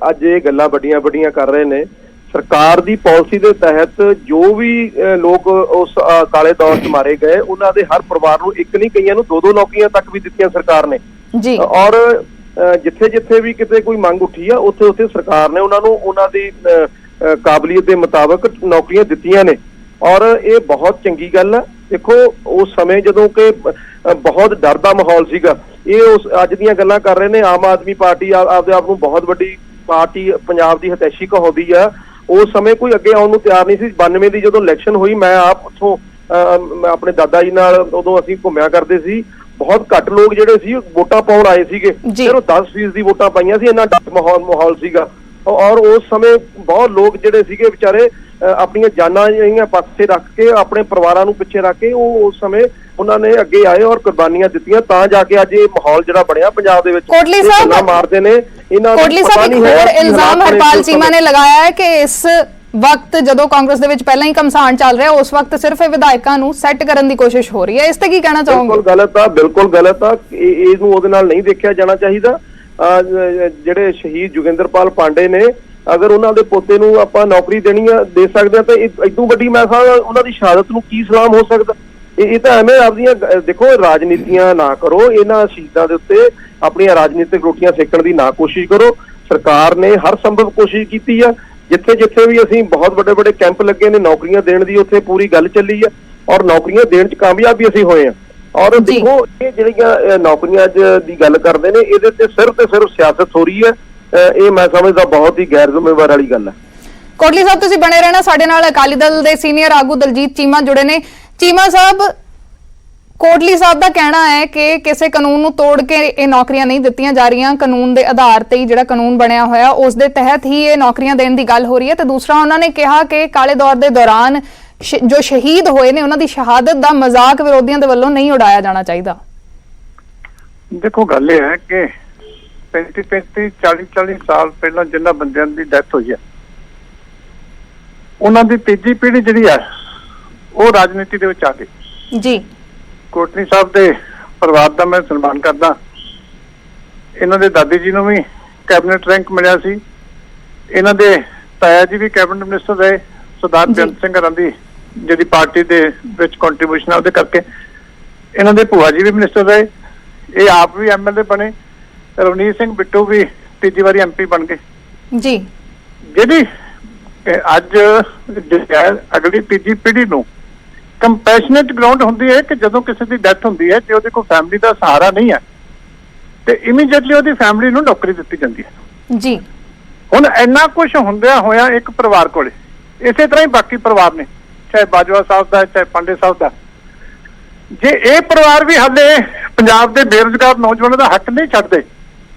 [SPEAKER 3] ਅੱਜ ਇਹ ਗੱਲਾਂ ਵੱਡੀਆਂ ਕਰ ਰਹੇ ਨੇ। ਸਰਕਾਰ ਦੀ ਪਾਲਿਸੀ ਦੇ ਤਹਿਤ ਜੋ ਵੀ ਲੋਕ ਉਸ ਕਾਲੇ ਦੌਰ 'ਚ ਮਾਰੇ ਗਏ, ਉਹਨਾਂ ਦੇ ਹਰ ਪਰਿਵਾਰ ਨੂੰ ਇੱਕ ਨਹੀਂ, ਕਈਆਂ ਨੂੰ 2-2 ਨੌਕਰੀਆਂ ਤੱਕ ਵੀ ਦਿੱਤੀਆਂ ਸਰਕਾਰ ਨੇ ਜੀ। ਔਰ ਜਿੱਥੇ ਵੀ ਕਿਤੇ ਕੋਈ ਮੰਗ ਉੱਠੀ ਆ, ਉੱਥੇ ਸਰਕਾਰ ਨੇ ਉਹਨਾਂ ਨੂੰ ਉਹਨਾਂ ਦੀ ਕਾਬਲੀਅਤ ਦੇ ਮੁਤਾਬਕ ਨੌਕਰੀਆਂ ਦਿੱਤੀਆਂ ਨੇ। ਔਰ ਇਹ ਬਹੁਤ ਚੰਗੀ ਗੱਲ ਹੈ। ਦੇਖੋ ਉਸ ਸਮੇਂ ਜਦੋਂ ਕਿ ਬਹੁਤ ਡਰ ਦਾ ਮਾਹੌਲ ਸੀਗਾ, ਇਹ ਉਸ ਅੱਜ ਦੀਆਂ ਗੱਲਾਂ ਕਰ ਰਹੇ ਨੇ। ਆਮ ਆਦਮੀ ਪਾਰਟੀ ਆਪਦੇ ਆਪ ਨੂੰ ਬਹੁਤ ਵੱਡੀ ਪਾਰਟੀ ਪੰਜਾਬ ਦੀ ਹਤੈਸ਼ੀ ਕਹਾਉਂਦੀ ਆ। ਉਸ ਸਮੇਂ ਕੋਈ ਅੱਗੇ ਆਉਣ ਨੂੰ ਤਿਆਰ ਨਹੀਂ ਸੀ। 92 ਦੀ ਜਦੋਂ ਇਲੈਕਸ਼ਨ ਹੋਈ, ਮੈਂ ਆਪ ਉੱਥੋਂ ਆਪਣੇ ਦਾਦਾ ਜੀ ਨਾਲ ਉਦੋਂ ਅਸੀਂ ਘੁੰਮਿਆ ਕਰਦੇ ਸੀ। ਬਹੁਤ ਘੱਟ ਲੋਕ ਜਿਹੜੇ ਸੀ ਵੋਟਾਂ ਪਾਉਣ ਆਏ ਸੀਗੇ, ਸਿਰਫ 10% ਦੀ ਵੋਟਾਂ ਪਾਈਆਂ ਸੀ। ਇੰਨਾ ਡਰ ਮਾਹੌਲ ਸੀਗਾ। ਔਰ ਉਸ ਸਮੇਂ ਬਹੁਤ ਲੋਕ ਜਿਹੜੇ ਸੀਗੇ ਵਿਚਾਰੇ ਆਪਣੀਆਂ ਜਾਨਾਂ ਜਿਹੜੀਆਂ ਪਾਸੇ ਰੱਖ ਕੇ, ਆਪਣੇ ਪਰਿਵਾਰਾਂ ਨੂੰ ਪਿੱਛੇ ਰੱਖ ਕੇ, ਉਹ ਉਸ ਸਮੇਂ ਉਹਨਾਂ ਨੇ ਅੱਗੇ ਆਏ ਔਰ ਕੁਰਬਾਨੀਆਂ ਦਿੱਤੀਆਂ, ਤਾਂ ਜਾ ਕੇ ਅੱਜ ਇਹ ਮਾਹੌਲ ਜਿਹੜਾ ਬਣਿਆ ਪੰਜਾਬ ਦੇ ਵਿੱਚ।
[SPEAKER 1] ਕੋਟਲੀ ਸਾਹਿਬ
[SPEAKER 3] ਮਾਰਦੇ ਨੇ ਇਹਨਾਂ ਨੂੰ।
[SPEAKER 1] ਕੋਟਲੀ ਸਾਹਿਬ ਇੱਕ ਹੋਰ ਇਲਜ਼ਾਮ ਹਰਪਾਲ ਚੀਮਾ ਨੇ ਲਗਾਇਆ ਹੈ ਕਿ ਇਸ ਵਕਤ ਜਦੋਂ ਕਾਂਗਰਸ ਦੇ ਵਿੱਚ ਪਹਿਲਾਂ ਹੀ ਘਮਸਾਨ ਚੱਲ ਰਿਹਾ, ਉਸ ਵਕਤ ਸਿਰਫ ਇਹ ਵਿਧਾਇਕਾਂ ਨੂੰ ਸੈੱਟ ਕਰਨ ਦੀ ਕੋਸ਼ਿਸ਼ ਹੋ ਰਹੀ ਹੈ। ਇਸ ਤੇ ਕੀ ਕਹਿਣਾ ਚਾਹੋਗੇ?
[SPEAKER 3] ਬਿਲਕੁਲ ਗਲਤ ਆ। ਇਹਨੂੰ ਉਹਦੇ ਨਾਲ ਨਹੀਂ ਦੇਖਿਆ ਜਾਣਾ ਚਾਹੀਦਾ। ਜਿਹੜੇ ਸ਼ਹੀਦ ਜੋਗਿੰਦਰਪਾਲ ਪਾਂਡੇ ਨੇ, ਅਗਰ ਉਹਨਾਂ ਦੇ ਪੋਤੇ ਨੂੰ ਆਪਾਂ ਨੌਕਰੀ ਦੇ ਸਕਦੇ ਆ, ਤਾਂ ਇਦੋਂ ਵੱਡੀ ਮੈਂ ਸਮਝਦਾ ਉਹਨਾਂ ਦੀ ਸ਼ਹਾਦਤ ਨੂੰ ਕੀ ਸਲਾਮ ਹੋ ਸਕਦਾ। ਇਹ ਤਾਂ ਐਵੇਂ ਆਪਦੀਆਂ ਦੇਖੋ ਰਾਜਨੀਤੀਆਂ ਨਾ ਕਰੋ, ਇਹਨਾਂ ਸ਼ਹੀਦਾਂ ਦੇ ਉੱਤੇ ਆਪਣੀਆਂ ਰਾਜਨੀਤਿਕ ਰੋਟੀਆਂ ਸੇਕਣ ਦੀ ਨਾ ਕੋਸ਼ਿਸ਼ ਕਰੋ। ਸਰਕਾਰ ਨੇ ਹਰ ਸੰਭਵ ਕੋਸ਼ਿਸ਼ ਕੀਤੀ ਆ। ਜਿੱਥੇ ਵੀ ਅਸੀਂ ਬਹੁਤ ਵੱਡੇ ਕੈਂਪ ਲੱਗੇ ਨੇ ਨੌਕਰੀਆਂ ਦੇਣ ਦੀ, ਉੱਥੇ ਪੂਰੀ ਗੱਲ ਚੱਲੀ ਆ ਔਰ ਨੌਕਰੀਆਂ ਦੇਣ 'ਚ ਕਾਮਯਾਬ ਵੀ ਅਸੀਂ ਹੋਏ ਆ। ਔਰ ਦੇਖੋ ਇਹ ਜਿਹੜੀਆਂ ਨੌਕਰੀਆਂ ਦੀ ਗੱਲ ਕਰਦੇ ਨੇ, ਇਹਦੇ ਤੇ ਸਿਰਫ ਸਿਆਸਤ ਹੋ ਰਹੀ ਹੈ। ਇਹ ਮੈਂ ਸਮਝਦਾ ਬਹੁਤ ਹੀ ਗੈਰ ਜ਼ਿੰਮੇਵਾਰ ਵਾਲੀ ਗੱਲ ਹੈ।
[SPEAKER 1] ਕੋਟਲੀ ਸਾਹਿਬ ਤੁਸੀਂ ਬਣੇ ਰਹਿਣਾ, ਸਾਡੇ ਨਾਲ ਅਕਾਲੀ ਦਲ ਦੇ ਸੀਨੀਅਰ ਆਗੂ ਦਲਜੀਤ ਚੀਮਾ ਜੁੜੇ ਨੇ। ਚੀਮਾ ਸਾਹਿਬ, ਕੋਟਲੀ ਸਾਹਿਬ ਦਾ ਕਹਿਣਾ ਹੈ ਕਿ ਕਿਸੇ ਕਾਨੂੰਨ ਨੂੰ ਤੋੜ ਕੇ ਇਹ ਨੌਕਰੀਆਂ ਨਹੀਂ ਦਿੱਤੀਆਂ ਜਾ ਰਹੀਆਂ, ਕਾਨੂੰਨ ਦੇ ਆਧਾਰ ਤੇ ਹੀ ਜਿਹੜਾ ਕਾਨੂੰਨ ਬਣਿਆ ਹੋਇਆ ਉਸ ਦੇ ਤਹਿਤ ਹੀ ਇਹ ਨੌਕਰੀਆਂ ਦੇਣ ਦੀ ਗੱਲ ਹੋ ਰਹੀ ਹੈ। ਤੇ ਦੂਸਰਾ ਉਹਨਾਂ ਨੇ ਕਿਹਾ ਕਿ ਕਾਲੇ ਦੌਰ ਦੇ ਦੌਰਾਨ ਜੋ ਸ਼ਹੀਦ ਹੋਏ ਨੇ, ਉਹਨਾਂ ਦੀ ਸ਼ਹਾਦਤ ਦਾ ਮਜ਼ਾਕ ਵਿਰੋਧੀਆਂ ਦੇ ਵੱਲੋਂ ਨਹੀਂ ਉਡਾਇਆ ਜਾਣਾ ਚਾਹੀਦਾ।
[SPEAKER 5] ਦੇਖੋ ਗੱਲ ਇਹ ਹੈ ਕਿ 35 40 ਸਾਲ ਪਹਿਲਾਂ ਜਿਨ੍ਹਾਂ ਬੰਦਿਆਂ ਦੀ ਡੈਥ ਹੋਈ ਹੈ, ਉਹਨਾਂ ਦੀ ਤੀਜੀ ਪੀੜ੍ਹੀ ਜਿਹੜੀ ਹੈ ਉਹ ਰਾਜਨੀਤੀ ਦੇ ਵਿੱਚ ਆ ਗਈ
[SPEAKER 1] ਜੀ।
[SPEAKER 5] ਕੋਟਲੀ ਸਾਹਿਬ ਦੇ ਪਰਿਵਾਰ ਦਾ ਮੈਂ ਸਨਮਾਨ ਕਰਦਾ। ਇਹਨਾਂ ਦੇ ਦਾਦੀ ਜੀ ਨੂੰ ਵੀ ਕੈਬਨਿਟ ਰੈਂਕ ਮਿਲਿਆ ਸੀ। ਇਹਨਾਂ ਦੇ ਤਾਇਆ ਜੀ ਵੀ ਕੈਬਨਿਟ ਮਿਨਿਸਟਰ ਰਹੇ। ਸਰਦਾਰ ਬੇਅੰਤ ਸਿੰਘ ਹਰਾਂ ਦੀ ਜਿਹੜੀ ਪਾਰਟੀ ਦੇ ਵਿੱਚ ਕੰਟਰੀਬਿਊਸ਼ਨ ਆ, ਉਹਦੇ ਕਰਕੇ ਇਹਨਾਂ ਦੇ ਭੂਆ ਜੀ ਵੀ ਮਿਨਿਸਟਰ ਰਹੇ। ਇਹ ਆਪ ਵੀ MLA ਬਣੇ। ਰਵਨੀਤ ਸਿੰਘ ਬਿੱਟੂ ਵੀ ਤੀਜੀ ਵਾਰੀ MP ਬਣ ਗਏ
[SPEAKER 1] ਜੀ।
[SPEAKER 5] ਜਿਹੜੀ ਅੱਜ ਅਗਲੀ ਤੀਜੀ ਪੀੜ੍ਹੀ ਨੂੰ ਕੰਪੈਸ਼ਨੇਟ ਗਰਾਊਂਡ ਹੁੰਦੀ ਹੈ ਕਿ ਜਦੋਂ ਕਿਸੇ ਦੀ ਡੈਥ ਹੁੰਦੀ ਹੈ, ਜੇ ਉਹਦੇ ਕੋਲ ਫੈਮਿਲੀ ਦਾ ਸਹਾਰਾ ਨਹੀਂ ਹੈ, ਤੇ ਇਮੀਡੀਏਟਲੀ ਉਹਦੀ ਫੈਮਿਲੀ ਨੂੰ ਨੌਕਰੀ ਦਿੱਤੀ ਜਾਂਦੀ ਹੈ
[SPEAKER 1] ਜੀ।
[SPEAKER 5] ਹੁਣ ਇੰਨਾ ਕੁਝ ਹੁੰਦਿਆਂ ਹੋਇਆ ਇੱਕ ਪਰਿਵਾਰ ਕੋਲੇ ਇਸੇ ਤਰ੍ਹਾਂ ਹੀ ਬਾਕੀ ਪਰਿਵਾਰ ਨੇ, ਚਾਹੇ ਬਾਜਵਾ ਸਾਹਿਬ ਦਾ ਚਾਹੇ ਪਾਂਡੇ ਸਾਹਿਬ ਦਾ, ਜੇ ਇਹ ਪਰਿਵਾਰ ਵੀ ਹਾਲੇ ਪੰਜਾਬ ਦੇ ਬੇਰੁਜ਼ਗਾਰ ਨੌਜਵਾਨਾਂ ਦਾ ਹੱਕ ਨਹੀਂ ਛੱਡਦੇ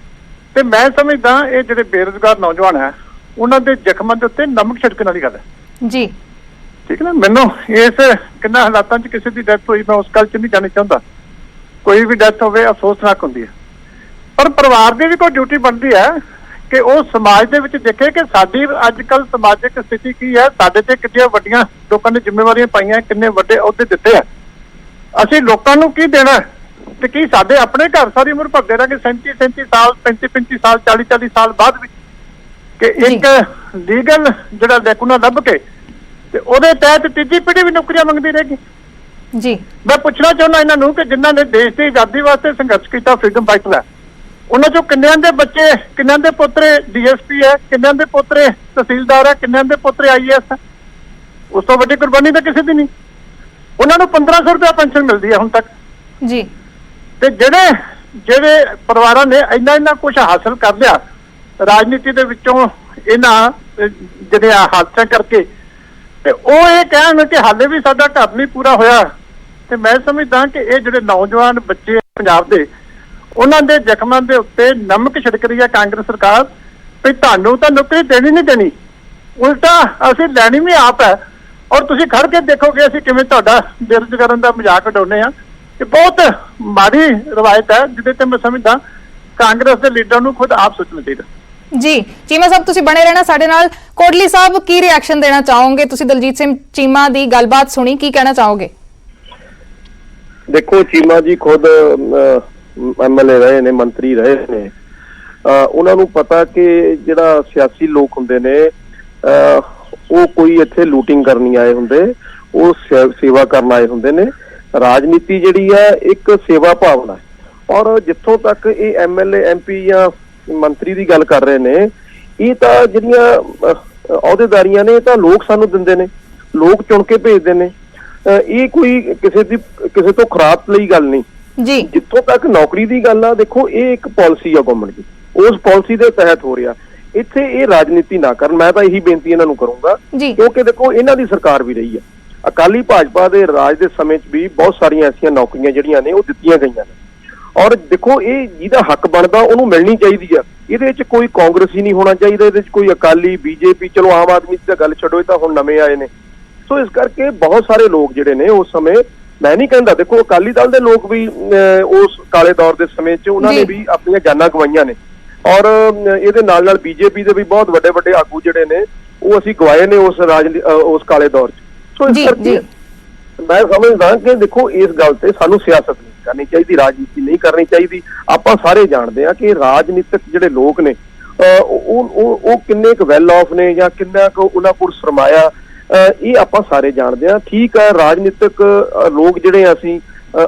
[SPEAKER 5] ਤੇ ਮੈਂ ਸਮਝਦਾ ਇਹ ਜਿਹੜੇ ਬੇਰੁਜ਼ਗਾਰ ਨੌਜਵਾਨ ਹੈ ਉਹਨਾਂ ਦੇ ਜ਼ਖਮਾਂ ਦੇ ਉੱਤੇ ਨਮਕ ਛਿੜਕਣ ਵਾਲੀ ਗੱਲ ਹੈ
[SPEAKER 1] ਜੀ।
[SPEAKER 5] ਠੀਕ ਹੈ ਨਾ। ਮੈਨੂੰ ਇਸ ਕਿੰਨਾ ਹਾਲਾਤਾਂ 'ਚ ਕਿਸੇ ਦੀ ਡੈਥ ਹੋਈ ਮੈਂ ਉਸ ਗੱਲ 'ਚ ਨਹੀਂ ਜਾਣੀ ਚਾਹੁੰਦਾ, ਕੋਈ ਵੀ ਡੈਥ ਹੋਵੇ ਅਫਸੋਸਨਾਕ ਹੁੰਦੀ ਹੈ, ਪਰ ਪਰਿਵਾਰ ਦੀ ਵੀ ਕੋਈ ਡਿਊਟੀ ਬਣਦੀ ਹੈ ਕਿ ਉਹ ਸਮਾਜ ਦੇ ਵਿੱਚ ਦੇਖੇ ਕਿ ਸਾਡੀ ਅੱਜ ਕੱਲ੍ਹ ਸਮਾਜਿਕ ਸਥਿਤੀ ਕੀ ਹੈ, ਸਾਡੇ ਤੇ ਕਿੰਨੀਆਂ ਵੱਡੀਆਂ ਲੋਕਾਂ ਨੇ ਜ਼ਿੰਮੇਵਾਰੀਆਂ ਪਾਈਆਂ, ਕਿੰਨੇ ਵੱਡੇ ਅਹੁਦੇ ਦਿੱਤੇ ਆ, ਅਸੀਂ ਲੋਕਾਂ ਨੂੰ ਕੀ ਦੇਣਾ ਤੇ ਕੀ ਸਾਡੇ ਆਪਣੇ ਘਰ ਸਾਰੀ ਉਮਰ ਭਰਦੇ ਰਹਾਂਗੇ 37 ਸਾਲ 35 ਸਾਲ 40 ਸਾਲ ਬਾਅਦ ਵੀ ਕਿ ਇੱਕ ਲੀਗਲ ਜਿਹੜਾ ਲੈਕੂਨਾ ਲੱਭ ਕੇ ਤੇ ਉਹਦੇ ਤਹਿਤ ਤੀਜੀ ਪੀੜ੍ਹੀ ਵੀ ਨੌਕਰੀਆਂ ਮੰਗਦੀ ਰਹੇਗੀ
[SPEAKER 1] ਜੀ।
[SPEAKER 5] ਮੈਂ ਪੁੱਛਣਾ ਚਾਹੁੰਦਾ ਇਹਨਾਂ ਨੂੰ ਕਿ ਜਿਨ੍ਹਾਂ ਨੇ ਦੇਸ਼ ਦੀ ਆਜ਼ਾਦੀ ਵਾਸਤੇ ਸੰਘਰਸ਼ ਕੀਤਾ, ਫਰੀडम ਫਾਈਟਰ ਹੈ, ਉਹਨਾਂ ਚੋਂ ਕਿੰਨਿਆਂ ਦੇ ਬੱਚੇ, ਕਿੰਨਿਆਂ ਦੇ ਪੋਤਰੇ DSP ਹੈ, ਕਿੰਨਿਆਂ ਦੇ ਪੋਤਰੇ ਤਹਿਸੀਲਦਾਰ ਹੈ, ਕਿੰਨਿਆਂ ਦੇ ਪੋਤਰੇ IAS ਹੈ। ਉਸ ਤੋਂ ਵੱਡੀ ਕੁਰਬਾਨੀ ਤਾਂ ਕਿਸੇ ਦੀ ਨਹੀਂ। ਉਹਨਾਂ ਨੂੰ 1500 ਰੁਪਇਆ ਪੈਨਸ਼ਨ ਮਿਲਦੀ ਹੈ ਹੁਣ ਤੱਕ
[SPEAKER 1] ਜੀ।
[SPEAKER 5] ਤੇ ਜਿਹੜੇ ਪਰਿਵਾਰਾਂ ਨੇ ਇੰਨਾ ਕੁਝ ਹਾਸਲ ਕਰ ਲਿਆ ਰਾਜਨੀਤੀ ਦੇ ਵਿੱਚੋਂ ਇਹਨਾਂ ਜਿਹੜੇ ਹਾਦਸਿਆਂ ਕਰਕੇ, ਤੇ ਉਹ ਇਹ ਕਹਿਣ ਕਿ ਹਾਲੇ ਵੀ ਸਾਡਾ ਘਰ ਨਹੀਂ ਪੂਰਾ ਹੋਇਆ, ਤੇ ਮੈਂ ਸਮਝਦਾ ਕਿ ਇਹ ਜਿਹੜੇ ਨੌਜਵਾਨ ਬੱਚੇ ਪੰਜਾਬ ਦੇ ਉਹਨਾਂ ਦੇ ਜ਼ਖਮਾਂ ਦੇ ਉੱਤੇ ਨਮਕ ਛਿੜਕ ਰਹੀ ਹੈ ਕਾਂਗਰਸ ਸਰਕਾਰ ਵੀ ਤੁਹਾਨੂੰ ਤਾਂ ਨੌਕਰੀ ਦੇਣੀ ਨਹੀਂ ਦੇਣੀ, ਉਲਟਾ ਅਸੀਂ ਲੈਣੀ ਵੀ ਆਪ ਹੈ, ਔਰ ਤੁਸੀਂ ਖੜ ਕੇ ਦੇਖੋਗੇ ਅਸੀਂ ਕਿਵੇਂ ਤੁਹਾਡਾ ਬੇਰੁਜ਼ਗਾਰਾਂ ਦਾ ਮਜ਼ਾਕ ਉਡਾਉਂਦੇ ਆ। ਇਹ ਬਹੁਤ ਮਾੜੀ ਰਵਾਇਤ ਹੈ ਜਿਹਦੇ ਤੇ ਮੈਂ ਸਮਝਦਾ ਕਾਂਗਰਸ ਦੇ ਲੀਡਰ ਨੂੰ ਖੁਦ ਆਪ ਸੋਚਣਾ ਚਾਹੀਦਾ।
[SPEAKER 1] ਜੀ ਚੀਮਾ ਸਾਹਿਬ ਤੁਸੀਂ ਬਣੇ ਰਹਿਣਾ ਸਾਡੇ ਨਾਲ। ਕੋਟਲੀ ਸਾਹਿਬ ਕੀ ਰਿਐਕਸ਼ਨ ਦੇਣਾ ਚਾਹੋਗੇ? ਤੁਸੀਂ ਦਲਜੀਤ ਸਿੰਘ ਚੀਮਾ ਦੀ ਗੱਲਬਾਤ ਸੁਣੀ, ਕੀ ਕਹਿਣਾ ਚਾਹੋਗੇ?
[SPEAKER 3] ਦੇਖੋ ਚੀਮਾ ਜੀ ਖੁਦ MLA ਰਹੇ ਨੇ, ਮੰਤਰੀ ਰਹੇ ਨੇ, ਉਹਨਾਂ ਨੂੰ ਪਤਾ ਕਿ ਜਿਹੜਾ ਸਿਆਸੀ ਲੋਕ ਹੁੰਦੇ ਨੇ ਉਹ ਕੋਈ ਇੱਥੇ ਲੂਟਿੰਗ ਕਰਨੀ ਆਏ ਹੁੰਦੇ, ਉਹ ਸੇਵਾ ਕਰਨ ਆਏ ਹੁੰਦੇ ਨੇ। ਰਾਜਨੀਤੀ ਜਿਹੜੀ ਹੈ ਇੱਕ ਸੇਵਾ ਭਾਵਨਾ ਹੈ, ਔਰ ਜਿੱਥੋਂ ਤੱਕ ਇਹ MLA MP ਜਾਂ ਮੰਤਰੀ ਦੀ ਗੱਲ ਕਰ ਰਹੇ ਨੇ, ਇਹ ਤਾਂ ਜਿਹੜੀਆਂ ਅਹੁਦੇਦਾਰੀਆਂ ਨੇ ਇਹ ਤਾਂ ਲੋਕ ਸਾਨੂੰ ਦਿੰਦੇ ਨੇ, ਲੋਕ ਚੁਣ ਕੇ ਭੇਜਦੇ ਨੇ। ਇਹ ਕੋਈ ਕਿਸੇ ਤੋਂ ਖਰਾਬ ਲਈ ਗੱਲ ਨਹੀਂ
[SPEAKER 1] ਜੀ।
[SPEAKER 3] ਜਿੱਥੋਂ ਤੱਕ ਨੌਕਰੀ ਦੀ ਗੱਲ ਆ, ਦੇਖੋ ਇਹ ਇੱਕ ਪਾਲਿਸੀ ਆ ਗਵਰਨਮੈਂਟ ਦੀ, ਉਸ ਪਾਲਿਸੀ ਦੇ ਤਹਿਤ ਹੋ ਰਿਹਾ। ਇੱਥੇ ਇਹ ਰਾਜਨੀਤੀ ਨਾ ਕਰਨ, ਮੈਂ ਤਾਂ ਇਹੀ ਬੇਨਤੀ ਇਹਨਾਂ ਨੂੰ ਕਰੂੰਗਾ, ਕਿਉਂਕਿ ਦੇਖੋ ਇਹਨਾਂ ਦੀ ਸਰਕਾਰ ਵੀ ਰਹੀ ਆ, ਅਕਾਲੀ ਭਾਜਪਾ ਦੇ ਰਾਜ ਦੇ ਸਮੇਂ 'ਚ ਵੀ ਬਹੁਤ ਸਾਰੀਆਂ ਐਸੀਆਂ ਨੌਕਰੀਆਂ ਜਿਹੜੀਆਂ ਨੇ ਉਹ ਦਿੱਤੀਆਂ ਗਈਆਂ ਨੇ, ਔਰ ਦੇਖੋ ਇਹ ਜਿਹਦਾ ਹੱਕ ਬਣਦਾ ਉਹਨੂੰ ਮਿਲਣੀ ਚਾਹੀਦੀ ਆ। ਇਹਦੇ ਵਿੱਚ ਕੋਈ ਕਾਂਗਰਸੀ ਨਹੀਂ ਹੋਣਾ ਚਾਹੀਦਾ, ਇਹਦੇ ਵਿੱਚ ਕੋਈ ਅਕਾਲੀ BJP, ਚਲੋ ਆਮ ਆਦਮੀ ਦੀ ਤਾਂ ਗੱਲ ਛੱਡੋ, ਇਹ ਤਾਂ ਹੁਣ ਨਵੇਂ ਆਏ ਨੇ। ਸੋ ਇਸ ਕਰਕੇ ਬਹੁਤ ਸਾਰੇ ਲੋਕ ਜਿਹੜੇ ਨੇ ਉਸ ਸਮੇਂ, ਮੈਂ ਨਹੀਂ ਕਹਿੰਦਾ, ਦੇਖੋ ਅਕਾਲੀ ਦਲ ਦੇ ਲੋਕ ਵੀ ਉਸ ਕਾਲੇ ਦੌਰ ਦੇ ਸਮੇਂ 'ਚ ਉਹਨਾਂ ਨੇ ਵੀ ਆਪਣੀਆਂ ਜਾਨਾਂ ਗਵਾਈਆਂ ਨੇ, ਔਰ ਇਹਦੇ ਨਾਲ BJP ਦੇ ਵੀ ਬਹੁਤ ਵੱਡੇ ਆਗੂ ਜਿਹੜੇ ਨੇ ਉਹ ਅਸੀਂ ਗਵਾਏ ਨੇ ਉਸ ਕਾਲੇ ਦੌਰ 'ਚ। ਸੋ ਇਸ ਕਰਕੇ ਮੈਂ ਸਮਝਦਾ ਕਿ ਦੇਖੋ ਇਸ ਗੱਲ ਤੇ ਸਾਨੂੰ ਸਿਆਸਤ ਨਹੀਂ ਕਰਨੀ ਚਾਹੀਦੀ, ਰਾਜਨੀਤੀ ਨਹੀਂ ਕਰਨੀ ਚਾਹੀਦੀ। ਆਪਾਂ ਸਾਰੇ ਜਾਣਦੇ ਆ ਕਿ ਰਾਜਨੀਤਿਕ ਜਿਹੜੇ ਲੋਕ ਨੇ ਉਹ ਕਿੰਨੇ ਕੁ ਵੈਲ ਆਫ ਨੇ ਜਾਂ ਕਿੰਨਾ ਕੁ ਉਹਨਾਂ ਕੋਲ ਸਰਮਾਇਆ, ਇਹ ਆਪਾਂ ਸਾਰੇ ਜਾਣਦੇ ਆ। ਠੀਕ ਹੈ, ਰਾਜਨੀਤਿਕ ਲੋਕ ਜਿਹੜੇ ਅਸੀਂ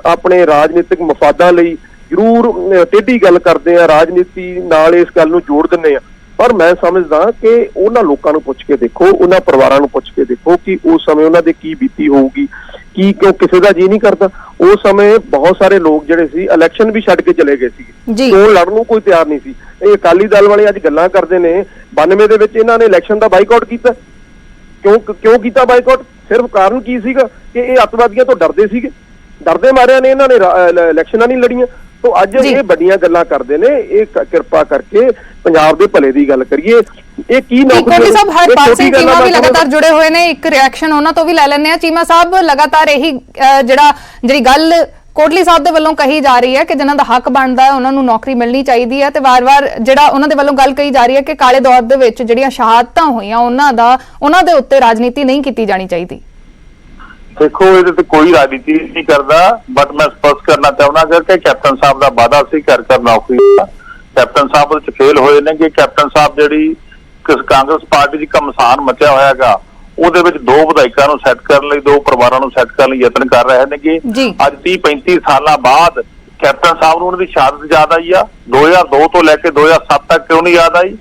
[SPEAKER 3] ਆਪਣੇ ਰਾਜਨੀਤਿਕ ਮਫਾਦਾਂ ਲਈ ਜ਼ਰੂਰ ਟੇਢੀ ਗੱਲ ਕਰਦੇ ਆ, ਰਾਜਨੀਤੀ ਨਾਲ ਇਸ ਗੱਲ ਨੂੰ ਜੋੜ ਦਿੰਦੇ ਆ, ਪਰ ਮੈਂ ਸਮਝਦਾ ਕਿ ਉਹਨਾਂ ਲੋਕਾਂ ਨੂੰ ਪੁੱਛ ਕੇ ਦੇਖੋ, ਉਹਨਾਂ ਪਰਿਵਾਰਾਂ ਨੂੰ ਪੁੱਛ ਕੇ ਦੇਖੋ ਕਿ ਉਸ ਸਮੇਂ ਉਹਨਾਂ ਦੇ ਕੀ ਬੀਤੀ ਹੋਊਗੀ, ਕਿਉਂ ਕਿਸੇ ਦਾ ਜੀ ਨਹੀਂ ਕਰਦਾ। ਉਸ ਸਮੇਂ ਬਹੁਤ ਸਾਰੇ ਲੋਕ ਜਿਹੜੇ ਸੀ ਇਲੈਕਸ਼ਨ ਵੀ ਛੱਡ ਕੇ ਚਲੇ ਗਏ ਸੀ, ਚੋਣ ਲੜਨ ਨੂੰ ਕੋਈ ਤਿਆਰ ਨਹੀਂ ਸੀ। ਇਹ ਅਕਾਲੀ ਦਲ ਵਾਲੇ ਅੱਜ ਗੱਲਾਂ ਕਰਦੇ ਨੇ, 92 ਦੇ ਵਿੱਚ ਇਹਨਾਂ ਨੇ ਇਲੈਕਸ਼ਨ ਦਾ ਬਾਈਕਾਟ ਕੀਤਾ। ਕਿਉਂ ਕੀਤਾ ਬਾਈਕਾਟ? ਸਿਰਫ ਕਾਰਨ ਕੀ ਸੀਗਾ ਕਿ ਇਹ ਅੱਤਵਾਦੀਆਂ ਤੋਂ ਡਰਦੇ ਸੀਗੇ, ਡਰਦੇ ਮਾਰਿਆਂ ਨੇ ਇਹਨਾਂ ਨੇ ਇਲੈਕਸ਼ਨਾਂ ਨਹੀਂ ਲੜੀਆਂ। तो ਅੱਜ ਇਹ ਵੱਡੀਆਂ ਗੱਲਾਂ ਕਰਦੇ ਨੇ। ਇਹ ਕਿਰਪਾ ਕਰਕੇ ਪੰਜਾਬ ਦੇ ਭਲੇ ਦੀ ਗੱਲ ਕਰੀਏ। ਇਹ ਕੀ
[SPEAKER 1] ਕੋਟਲੀ ਸਾਹਿਬ ਹਰ ਪਾਸੇ ਚੀਮਾ ਵੀ ਲਗਾਤਾਰ ਜੁੜੇ ਹੋਏ ਨੇ। ਇੱਕ ਰਿਐਕਸ਼ਨ ਉਹਨਾਂ ਤੋਂ ਵੀ ਲੈ ਲੈਂਦੇ ਆ। ਚੀਮਾ ਸਾਹਿਬ ਲਗਾਤਾਰ ਇਹੀ ਜਿਹੜੀ ਗੱਲ ਕੋਟਲੀ ਸਾਹਿਬ ਦੇ ਵੱਲੋਂ ਕਹੀ ਜਾ ਰਹੀ ਹੈ ਕਿ ਜਿਨ੍ਹਾਂ ਦਾ ਹੱਕ ਬਣਦਾ ਹੈ ਉਹਨਾਂ ਨੂੰ ਨੌਕਰੀ ਮਿਲਣੀ ਚਾਹੀਦੀ ਹੈ, ਤੇ ਵਾਰ-ਵਾਰ ਜਿਹੜਾ ਉਹਨਾਂ ਦੇ ਵੱਲੋਂ ਗੱਲ ਕਹੀ ਜਾ ਰਹੀ ਹੈ ਕਿ ਕਾਲੇ ਦੌਰ ਦੇ ਵਿੱਚ ਜਿਹੜੀਆਂ ਸ਼ਹਾਦਤਾਂ ਹੋਈਆਂ ਉਹਨਾਂ ਦੇ ਉੱਤੇ ਰਾਜਨੀਤੀ ਨਹੀਂ ਕੀਤੀ ਜਾਣੀ ਚਾਹੀਦੀ।
[SPEAKER 4] देखो ये तो कोई राजनीति नहीं करता, बट मैं स्पष्ट करना चाहूंगा कि कैप्टन साहब का वादा सी कर नौकरी कैप्टन साहब फेल होए ने कि कैप्टन साहब जी कांग्रेस पार्टी की घमसान मचा होयागा ਉਹਦੇ ਵਿੱਚ ਦੋ ਵਿਧਾਇਕਾਂ ਨੂੰ ਸੈੱਟ ਕਰਨ ਲਈ, ਦੋ ਪਰਿਵਾਰਾਂ ਨੂੰ ਸੈੱਟ ਕਰਨ ਲਈ ਯਤਨ ਕਰ ਰਹੇ ਨੇ ਕਿ ਅੱਜ 30-35 ਸਾਲਾਂ ਬਾਅਦ ਕੈਪਟਨ ਸਾਹਿਬ ਨੂੰ ਉਹਨਾਂ ਦੀ ਸ਼ਹਾਦਤ ਯਾਦ ਆਈ ਆ। 2002 ਤੋਂ ਲੈ ਕੇ 2007 ਤੱਕ ਕਿਉਂ ਨਹੀਂ ਯਾਦ ਆਈ?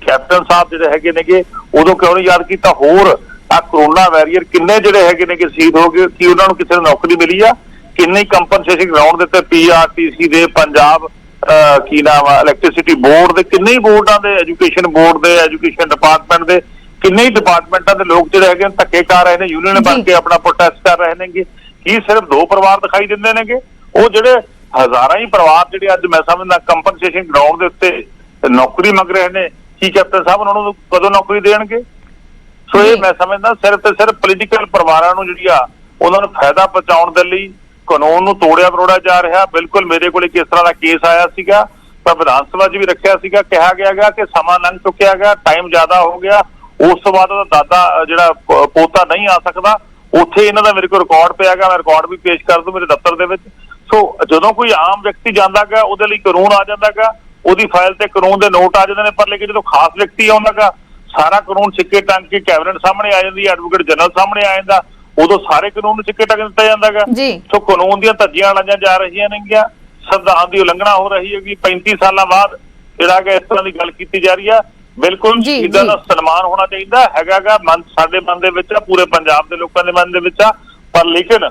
[SPEAKER 4] ਕੈਪਟਨ ਸਾਹਿਬ ਜਿਹੜੇ ਹੈਗੇ ਨੇਗੇ ਉਦੋਂ ਕਿਉਂ ਨਹੀਂ ਯਾਦ ਕੀਤਾ? ਹੋਰ ਆ ਕਰੋਨਾ ਵੈਰੀਅਰ ਕਿੰਨੇ ਜਿਹੜੇ ਹੈਗੇ ਨੇ ਕਿ ਸ਼ਹੀਦ ਹੋ ਗਏ, ਕੀ ਉਹਨਾਂ ਨੂੰ ਕਿਸੇ ਨੂੰ ਨੌਕਰੀ ਮਿਲੀ ਆ? ਕਿੰਨੀ ਕੰਪਨਸੇਸ਼ਨ ਗਰਾਊਂਡ ਦੇ ਉੱਤੇ PRTC ਦੇ, ਪੰਜਾਬ ਕੀ ਨਾਮ ਆ ਇਲੈਕਟ੍ਰਿਸਿਟੀ ਬੋਰਡ ਦੇ, ਕਿੰਨੇ ਹੀ ਬੋਰਡਾਂ ਦੇ, ਐਜੂਕੇਸ਼ਨ ਬੋਰਡ ਦੇ, ਐਜੂਕੇਸ਼ਨ ਡਿਪਾਰਟਮੈਂਟ ਦੇ ਕਿੰਨੇ ਹੀ ਡਿਪਾਰਟਮੈਂਟਾਂ ਦੇ ਲੋਕ ਜਿਹੜੇ ਹੈਗੇ ਧੱਕੇ ਕਰ ਰਹੇ ਨੇ, ਯੂਨੀਅਨ ਬਣ ਕੇ ਆਪਣਾ ਪ੍ਰੋਟੈਸਟ ਕਰ ਰਹੇ ਨੇਗੇ। ਕੀ ਸਿਰਫ 2 ਪਰਿਵਾਰ ਦਿਖਾਈ ਦਿੰਦੇ ਨੇਗੇ? ਉਹ ਜਿਹੜੇ ਹਜ਼ਾਰਾਂ ਹੀ ਪਰਿਵਾਰ ਜਿਹੜੇ ਅੱਜ ਮੈਂ ਸਮਝਦਾ ਕੰਪਨਸੇਸ਼ਨ ਗਰਾਊਂਡ ਦੇ ਉੱਤੇ ਨੌਕਰੀ ਮੰਗ ਰਹੇ ਨੇ, ਕੀ ਕੈਪਟਨ ਸਾਹਿਬ ਉਹਨਾਂ ਨੂੰ ਕਦੋਂ ਨੌਕਰੀ ਦੇਣਗੇ? ਸੋ ਇਹ ਮੈਂ ਸਮਝਦਾ ਸਿਰਫ ਤੇ ਸਿਰਫ ਪੋਲੀਟੀਕਲ ਪਰਿਵਾਰਾਂ ਨੂੰ ਜਿਹੜੀ ਆ ਉਹਨਾਂ ਨੂੰ ਫਾਇਦਾ ਪਹੁੰਚਾਉਣ ਦੇ ਲਈ ਕਾਨੂੰਨ ਨੂੰ ਤੋੜਿਆ ਮਰੋੜਿਆ ਜਾ ਰਿਹਾ। ਬਿਲਕੁਲ ਮੇਰੇ ਕੋਲ ਕਿਸ ਤਰ੍ਹਾਂ ਦਾ ਕੇਸ ਆਇਆ ਸੀਗਾ, ਪਰ ਵਿਧਾਨ ਸਭਾ 'ਚ ਵੀ ਰੱਖਿਆ ਸੀਗਾ, ਕਿਹਾ ਗਿਆ ਕਿ ਸਮਾਂ ਲੰਘ ਚੁੱਕਿਆ ਗਿਆ, ਟਾਈਮ ਜ਼ਿਆਦਾ ਹੋ ਗਿਆ, ਉਸ ਤੋਂ ਬਾਅਦ ਉਹਦਾ ਦਾਦਾ ਜਿਹੜਾ ਪੋਤਾ ਨਹੀਂ ਆ ਸਕਦਾ। ਉੱਥੇ ਇਹਨਾਂ ਦਾ ਮੇਰੇ ਕੋਲ ਰਿਕਾਰਡ ਪਿਆ ਗਾ, ਮੈਂ ਰਿਕਾਰਡ ਵੀ ਪੇਸ਼ ਕਰ ਦੂੰ ਮੇਰੇ ਦਫ਼ਤਰ ਦੇ ਵਿੱਚ। ਸੋ ਜਦੋਂ ਕੋਈ ਆਮ ਵਿਅਕਤੀ ਜਾਂਦਾ ਗਾ ਉਹਦੇ ਲਈ ਕਾਨੂੰਨ ਆ ਜਾਂਦਾ ਗਾ, ਉਹਦੀ ਫਾਈਲ ਤੇ ਕਾਨੂੰਨ ਦੇ ਨੋਟ ਆ ਜਾਂਦੇ ਨੇ, ਪਰ ਲੇਕਿਨ ਜਦੋਂ ਖਾਸ ਵਿਅਕਤੀ ਆਉਂਦਾ ਗਾ ਸਾਰਾ ਕਾਨੂੰਨ ਸਿੱਕੇ ਟੰਗ ਕੇ ਕੈਬਨਿਟ ਸਾਹਮਣੇ ਆ ਜਾਂਦੀ, ਐਡਵੋਕੇਟ ਜਨਰਲ ਸਾਹਮਣੇ ਆ ਜਾਂਦਾ, ਉਦੋਂ ਸਾਰੇ ਕਾਨੂੰਨ ਨੂੰ ਸਿੱਕੇ ਟੰਗ ਦਿੱਤਾ ਜਾਂਦਾ ਗਾ। ਸੋ ਕਾਨੂੰਨ ਦੀਆਂ ਧੱਜੀਆਂ ਲਾਈਆਂ ਜਾ ਰਹੀਆਂ ਨੇਗੀਆਂ, ਸੰਵਿਧਾਨ ਦੀ ਉਲੰਘਣਾ ਹੋ ਰਹੀ ਹੈਗੀ। 35 ਸਾਲਾਂ ਬਾਅਦ ਜਿਹੜਾ ਕਿ ਇਸ ਤਰ੍ਹਾਂ ਦੀ ਗੱਲ ਕੀਤੀ ਜਾ ਰਹੀ ਆ। ਬਿਲਕੁਲ ਸ਼ਹੀਦਾਂ ਦਾ ਸਨਮਾਨ ਹੋਣਾ ਚਾਹੀਦਾ ਹੈਗਾ ਮਨ ਸਾਡੇ ਮਨ ਦੇ ਵਿੱਚ ਆ, ਪੂਰੇ ਪੰਜਾਬ ਦੇ ਲੋਕਾਂ ਦੇ ਮਨ ਦੇ ਵਿੱਚ ਆ, ਪਰ ਲੇਕਿਨ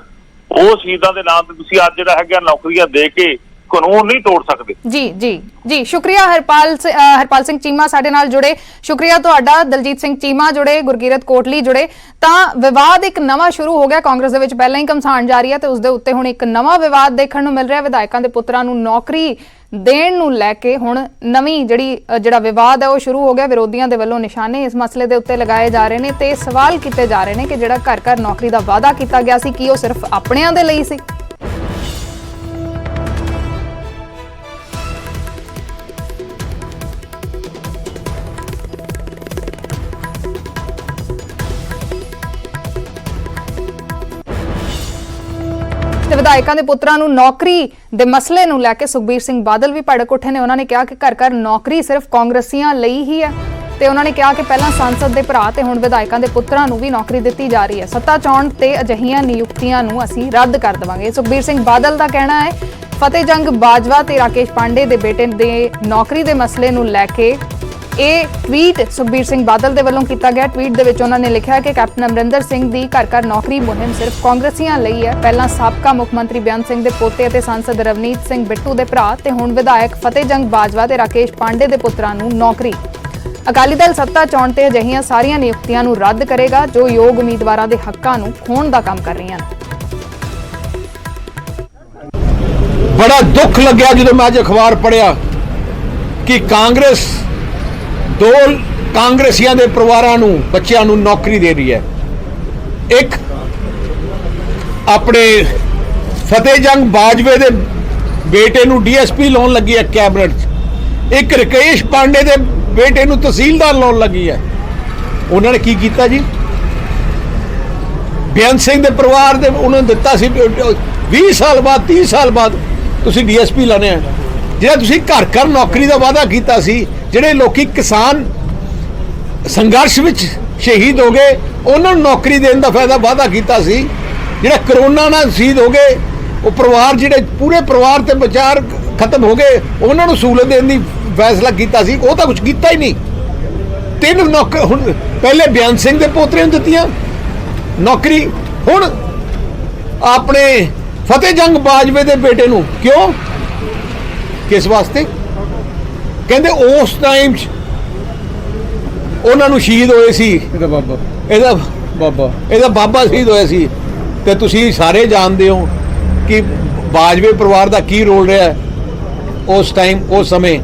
[SPEAKER 4] ਉਹ ਸ਼ਹੀਦਾਂ ਦੇ ਨਾਮ ਤੇ ਤੁਸੀਂ ਅੱਜ ਜਿਹੜਾ ਹੈਗਾ ਨੌਕਰੀਆਂ ਦੇ ਕੇ ਕਾਨੂੰਨ ਨਹੀਂ ਤੋੜ ਸਕਦੇ।
[SPEAKER 1] ਜੀ ਸ਼ੁਕਰੀਆ ਹਰਪਾਲ ਸਿੰਘ ਚੀਮਾ ਸਾਡੇ ਨਾਲ ਜੁੜੇ। ਸ਼ੁਕਰੀਆ ਤੁਹਾਡਾ। ਦਲਜੀਤ ਸਿੰਘ ਚੀਮਾ ਜੁੜੇ, ਗੁਰਕੀਰਤ ਕੋਟਲੀ ਜੁੜੇ। ਤਾਂ ਵਿਵਾਦ ਇੱਕ ਨਵਾਂ ਸ਼ੁਰੂ ਹੋ ਗਿਆ ਕਾਂਗਰਸ ਦੇ ਵਿੱਚ, ਪਹਿਲਾਂ ਹੀ ਘਮਸਾਨ ਜਾਰੀ ਹੈ ਤੇ ਉਸ ਦੇ ਉੱਤੇ ਹੁਣ ਇੱਕ ਨਵਾਂ ਵਿਵਾਦ ਦੇਖਣ ਨੂੰ ਮਿਲ ਰਿਹਾ। ਵਿਧਾਇਕਾਂ ਦੇ ਪੁੱਤਰਾਂ ਨੂੰ ਨੌਕਰੀ ਦੇਣ ਨੂੰ ਲੈ ਕੇ ਹੁਣ ਨਵੀਂ ਜਿਹੜਾ ਵਿਵਾਦ ਹੈ ਉਹ ਸ਼ੁਰੂ ਹੋ ਗਿਆ। ਵਿਰੋਧੀਆਂ ਦੇ ਵੱਲੋਂ ਨਿਸ਼ਾਨੇ ਇਸ ਮਸਲੇ ਦੇ ਉੱਤੇ ਲਗਾਏ ਜਾ ਰਹੇ ਨੇ ਤੇ ਸਵਾਲ ਕੀਤੇ ਜਾ ਰਹੇ ਨੇ ਕਿ ਜਿਹੜਾ ਘਰ ਘਰ ਨੌਕਰੀ ਦਾ ਵਾਅਦਾ ਕੀਤਾ ਗਿਆ ਸੀ, ਕੀ ਉਹ ਸਿਰਫ ਆਪਣਿਆਂ ਦੇ ਲਈ ਸੀ? ਤੇ ਵਿਧਾਇਕਾਂ ਦੇ ਪੁੱਤਰਾਂ ਨੂੰ ਨੌਕਰੀ ਦੇ ਮਸਲੇ ਨੂੰ ਲੈ ਕੇ ਸੁਖਬੀਰ ਸਿੰਘ ਬਾਦਲ ਵੀ ਭੜਕ ਉੱਠੇ ਨੇ। ਉਹਨਾਂ ਨੇ ਕਿਹਾ ਕਿ ਘਰ ਘਰ ਨੌਕਰੀ ਸਿਰਫ ਕਾਂਗਰਸੀਆਂ ਲਈ ਹੀ ਹੈ ਤੇ ਉਹਨਾਂ ਨੇ ਕਿਹਾ ਕਿ ਪਹਿਲਾਂ ਸੰਸਦ ਦੇ ਭਰਾ ਤੇ ਹੁਣ ਵਿਧਾਇਕਾਂ ਦੇ ਪੁੱਤਰਾਂ ਨੂੰ ਵੀ ਨੌਕਰੀ ਦਿੱਤੀ ਜਾ ਰਹੀ ਹੈ। ਸੱਤਾ ਚੋਣ ਤੇ ਅਜਿਹੀਆਂ ਨਿਯੁਕਤੀਆਂ ਨੂੰ ਅਸੀਂ ਰੱਦ ਕਰ ਦੇਵਾਂਗੇ। ਸੁਖਬੀਰ ਸਿੰਘ ਬਾਦਲ ਦਾ ਕਹਿਣਾ ਹੈ। ਫਤਿਹ ਜੰਗ ਬਾਜਵਾ ਤੇ ਰਾਕੇਸ਼ ਪਾਂਡੇ ਦੇ ਬੇਟੇ ਦੇ ਨੌਕਰੀ ਦੇ ਮਸਲੇ ਨੂੰ ਲੈ ਕੇ ਇਹ ਟਵੀਟ ਸੁਖਬੀਰ ਸਿੰਘ ਬਾਦਲ ਦੇ ਵੱਲੋਂ ਕੀਤਾ ਗਿਆ। ਟਵੀਟ ਦੇ ਵਿੱਚ ਉਹਨਾਂ ਨੇ ਲਿਖਿਆ ਕਿ ਕੈਪਟਨ ਅਮਰਿੰਦਰ ਸਿੰਘ ਦੀ ਘਰ ਘਰ ਨੌਕਰੀ ਮੁਹਿੰਮ ਸਿਰਫ ਕਾਂਗਰਸੀਆਂ ਲਈ ਹੈ। ਪਹਿਲਾਂ ਸਾਬਕਾ ਮੁੱਖ ਮੰਤਰੀ ਬੇਅੰਤ ਸਿੰਘ ਦੇ ਪੋਤੇ ਅਤੇ ਸਾਂਸਦ ਰਵਨੀਤ ਸਿੰਘ ਬਿੱਟੂ ਦੇ ਭਰਾ ਤੇ ਹੁਣ ਵਿਧਾਇਕ ਫਤਿਹ ਜੰਗ ਬਾਜਵਾ ਤੇ ਰਾਕੇਸ਼ ਪਾਂਡੇ ਦੇ ਪੁੱਤਰਾਂ ਨੂੰ ਨੌਕਰੀ। ਅਕਾਲੀ ਦਲ ਸੱਤਾ ਚੋਣ ਤੇ ਅਜਿਹੀਆਂ ਸਾਰੀਆਂ ਨਿਯੁਕਤੀਆਂ ਨੂੰ ਰੱਦ ਕਰੇਗਾ ਜੋ ਯੋਗ ਉਮੀਦਵਾਰਾਂ ਦੇ ਹੱਕਾਂ ਨੂੰ ਖੋਹਣ ਦਾ ਕੰਮ ਕਰ ਰਹੀਆਂ ਨੇ।
[SPEAKER 6] बड़ा दुख लग्या जो मैं अज अखबार पढ़िया कि कांग्रेस 2 कांग्रेसियां दे परिवारां नूं बच्चियां नूं नौकरी दे रही है। एक अपने फतेह जंग बाजवे दे बेटे नूं DSP लाउण लगी है कैबिनेट च, एक राकेश पांडे दे बेटे नूं तहसीलदार लाउण लगी है। उन्होंने की कीता जी? बेअंत सिंह दे परिवार दे उन्होंने दिता सी 20 साल बाद 30 साल बाद ਤੁਸੀਂ DSP ਲਾਣੇ ਆ। ਜਿਹੜਾ ਤੁਸੀਂ ਘਰ ਘਰ ਨੌਕਰੀ ਦਾ ਵਾਅਦਾ ਕੀਤਾ ਸੀ, ਜਿਹੜੇ ਲੋਕੀ ਕਿਸਾਨ ਸੰਘਰਸ਼ ਵਿੱਚ ਸ਼ਹੀਦ ਹੋ ਗਏ ਉਹਨਾਂ ਨੂੰ ਨੌਕਰੀ ਦੇਣ ਦਾ ਵਾਅਦਾ ਕੀਤਾ ਸੀ, ਜਿਹੜਾ ਕਰੋਨਾ ਨਾਲ ਸ਼ਹੀਦ ਹੋ ਗਏ ਉਹ ਪਰਿਵਾਰ ਜਿਹੜੇ ਪੂਰੇ ਪਰਿਵਾਰ ਤੇ ਵਿਚਾਰ ਖਤਮ ਹੋ ਗਏ ਉਹਨਾਂ ਨੂੰ ਸਹੂਲਤ ਦੇਣ ਦੀ ਫੈਸਲਾ ਕੀਤਾ ਸੀ, ਉਹ ਤਾਂ ਕੁਝ ਕੀਤਾ ਹੀ ਨਹੀਂ। 3 ਨੌਕਰ ਹੁਣ ਪਹਿਲੇ ਬੇਅੰਤ ਸਿੰਘ ਦੇ ਪੋਤਰੇ ਨੂੰ ਦਿੱਤੀਆਂ ਨੌਕਰੀ, ਹੁਣ ਆਪਣੇ फतेह जंग बाजवे दे बेटे नूं क्यों, किस वास्ते? कहंदे उस टाइम उन्हां नूं शहीद होए सी, ਇਹਦਾ ਬਾਬਾ शहीद होया सी ते तुसीं सारे जानदे हो कि बाजवे परिवार दा की रोल रहा है उस टाइम, उस समय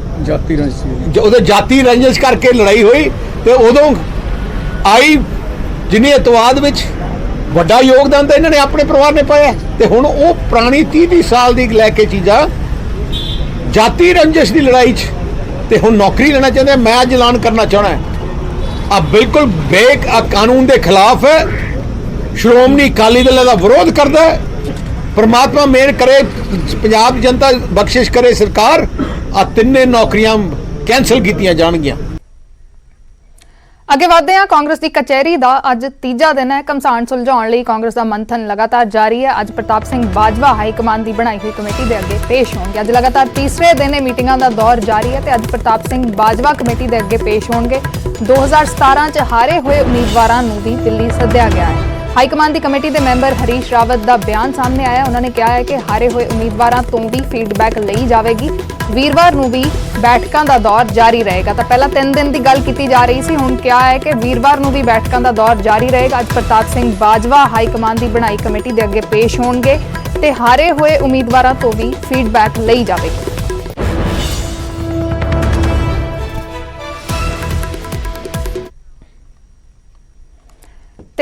[SPEAKER 6] जाति रंजिश करके लड़ाई हुई ते उदों आई जिन्हें अतवाद विच ਵੱਡਾ ਯੋਗਦਾਨ ਤਾਂ ਇਹਨਾਂ ਨੇ ਆਪਣੇ ਪਰਿਵਾਰ ਨੇ ਪਾਇਆ ਤੇ ਹੁਣ ਉਹ ਪੁਰਾਣੀ 30 ਸਾਲ ਦੀ ਲੈ ਕੇ ਚੀਜ਼ਾਂ ਜਾਤੀ ਰੰਜਿਸ਼ ਦੀ ਲੜਾਈ 'ਚ ਤੇ ਹੁਣ ਨੌਕਰੀ ਲੈਣਾ ਚਾਹੁੰਦੇ। ਮੈਂ ਅੱਜ ਐਲਾਨ ਕਰਨਾ ਚਾਹਣਾ ਆ ਬਿਲਕੁਲ ਕਾਨੂੰਨ ਦੇ ਖਿਲਾਫ ਹੈ। ਸ਼੍ਰੋਮਣੀ ਅਕਾਲੀ ਦਲ ਦਾ ਵਿਰੋਧ ਕਰਦਾ ਹੈ। ਪਰਮਾਤਮਾ ਮਿਹਰ ਕਰੇ, ਪੰਜਾਬ ਜਨਤਾ ਬਖਸ਼ਿਸ਼ ਕਰੇ, ਸਰਕਾਰ ਆ 3 ਨੌਕਰੀਆਂ ਕੈਂਸਲ ਕੀਤੀਆਂ ਜਾਣਗੀਆਂ।
[SPEAKER 1] ਅੱਗੇ ਵਧਦੇ ਹਾਂ। ਕਾਂਗਰਸ ਦੀ ਕਚਹਿਰੀ ਦਾ ਅੱਜ ਤੀਜਾ ਦਿਨ ਹੈ। ਘਮਸਾਨ ਸੁਲਝਾਉਣ ਲਈ ਕਾਂਗਰਸ ਦਾ ਮੰਥਨ ਲਗਾਤਾਰ ਜਾਰੀ ਹੈ। ਅੱਜ ਪ੍ਰਤਾਪ ਸਿੰਘ ਬਾਜਵਾ ਹਾਈ ਕਮਾਨ ਦੀ ਬਣਾਈ ਹੋਈ ਕਮੇਟੀ ਦੇ ਅੱਗੇ ਪੇਸ਼ ਹੋਣਗੇ। ਅੱਜ ਲਗਾਤਾਰ ਤੀਸਰੇ ਦਿਨ ਇਹ ਮੀਟਿੰਗਾਂ ਦਾ ਦੌਰ ਜਾਰੀ ਹੈ ਤੇ ਅੱਜ ਪ੍ਰਤਾਪ ਸਿੰਘ ਬਾਜਵਾ ਕਮੇਟੀ ਦੇ ਅੱਗੇ ਪੇਸ਼ ਹੋਣਗੇ। 2017 ਚ ਹਾਰੇ ਹੋਏ ਉਮੀਦਵਾਰਾਂ ਨੂੰ ਵੀ ਦਿੱਲੀ ਸੱਦਿਆ ਗਿਆ ਹੈ। ਹਾਈਕਮਾਨ ਦੀ ਕਮੇਟੀ ਦੇ ਮੈਂਬਰ ਹਰੀਸ਼ ਰਾਵਤ ਦਾ ਬਿਆਨ ਸਾਹਮਣੇ ਆਇਆ। ਉਹਨਾਂ ਨੇ ਕਿਹਾ ਹੈ ਕਿ ਹਾਰੇ ਹੋਏ ਉਮੀਦਵਾਰਾਂ ਤੋਂ ਵੀ ਫੀਡਬੈਕ ਲਈ ਜਾਵੇਗੀ। ਵੀਰਵਾਰ ਨੂੰ ਵੀ ਬੈਠਕਾਂ ਦਾ ਦੌਰ ਜਾਰੀ ਰਹੇਗਾ। ਤਾਂ ਪਹਿਲਾਂ 3 ਦਿਨ ਦੀ ਗੱਲ ਕੀਤੀ ਜਾ ਰਹੀ ਸੀ, ਹੁਣ ਕਿਹਾ ਹੈ ਕਿ ਵੀਰਵਾਰ ਨੂੰ ਵੀ ਬੈਠਕਾਂ ਦਾ ਦੌਰ ਜਾਰੀ ਰਹੇਗਾ। ਅੱਜ ਪ੍ਰਤਾਪ ਸਿੰਘ ਬਾਜਵਾ ਹਾਈਕਮਾਨ ਦੀ ਬਣਾਈ ਕਮੇਟੀ ਦੇ ਅੱਗੇ ਪੇਸ਼ ਹੋਣਗੇ ਤੇ ਹਾਰੇ ਹੋਏ ਉਮੀਦਵਾਰਾਂ ਤੋਂ ਵੀ ਫੀਡਬੈਕ ਲਈ ਜਾਵੇਗੀ।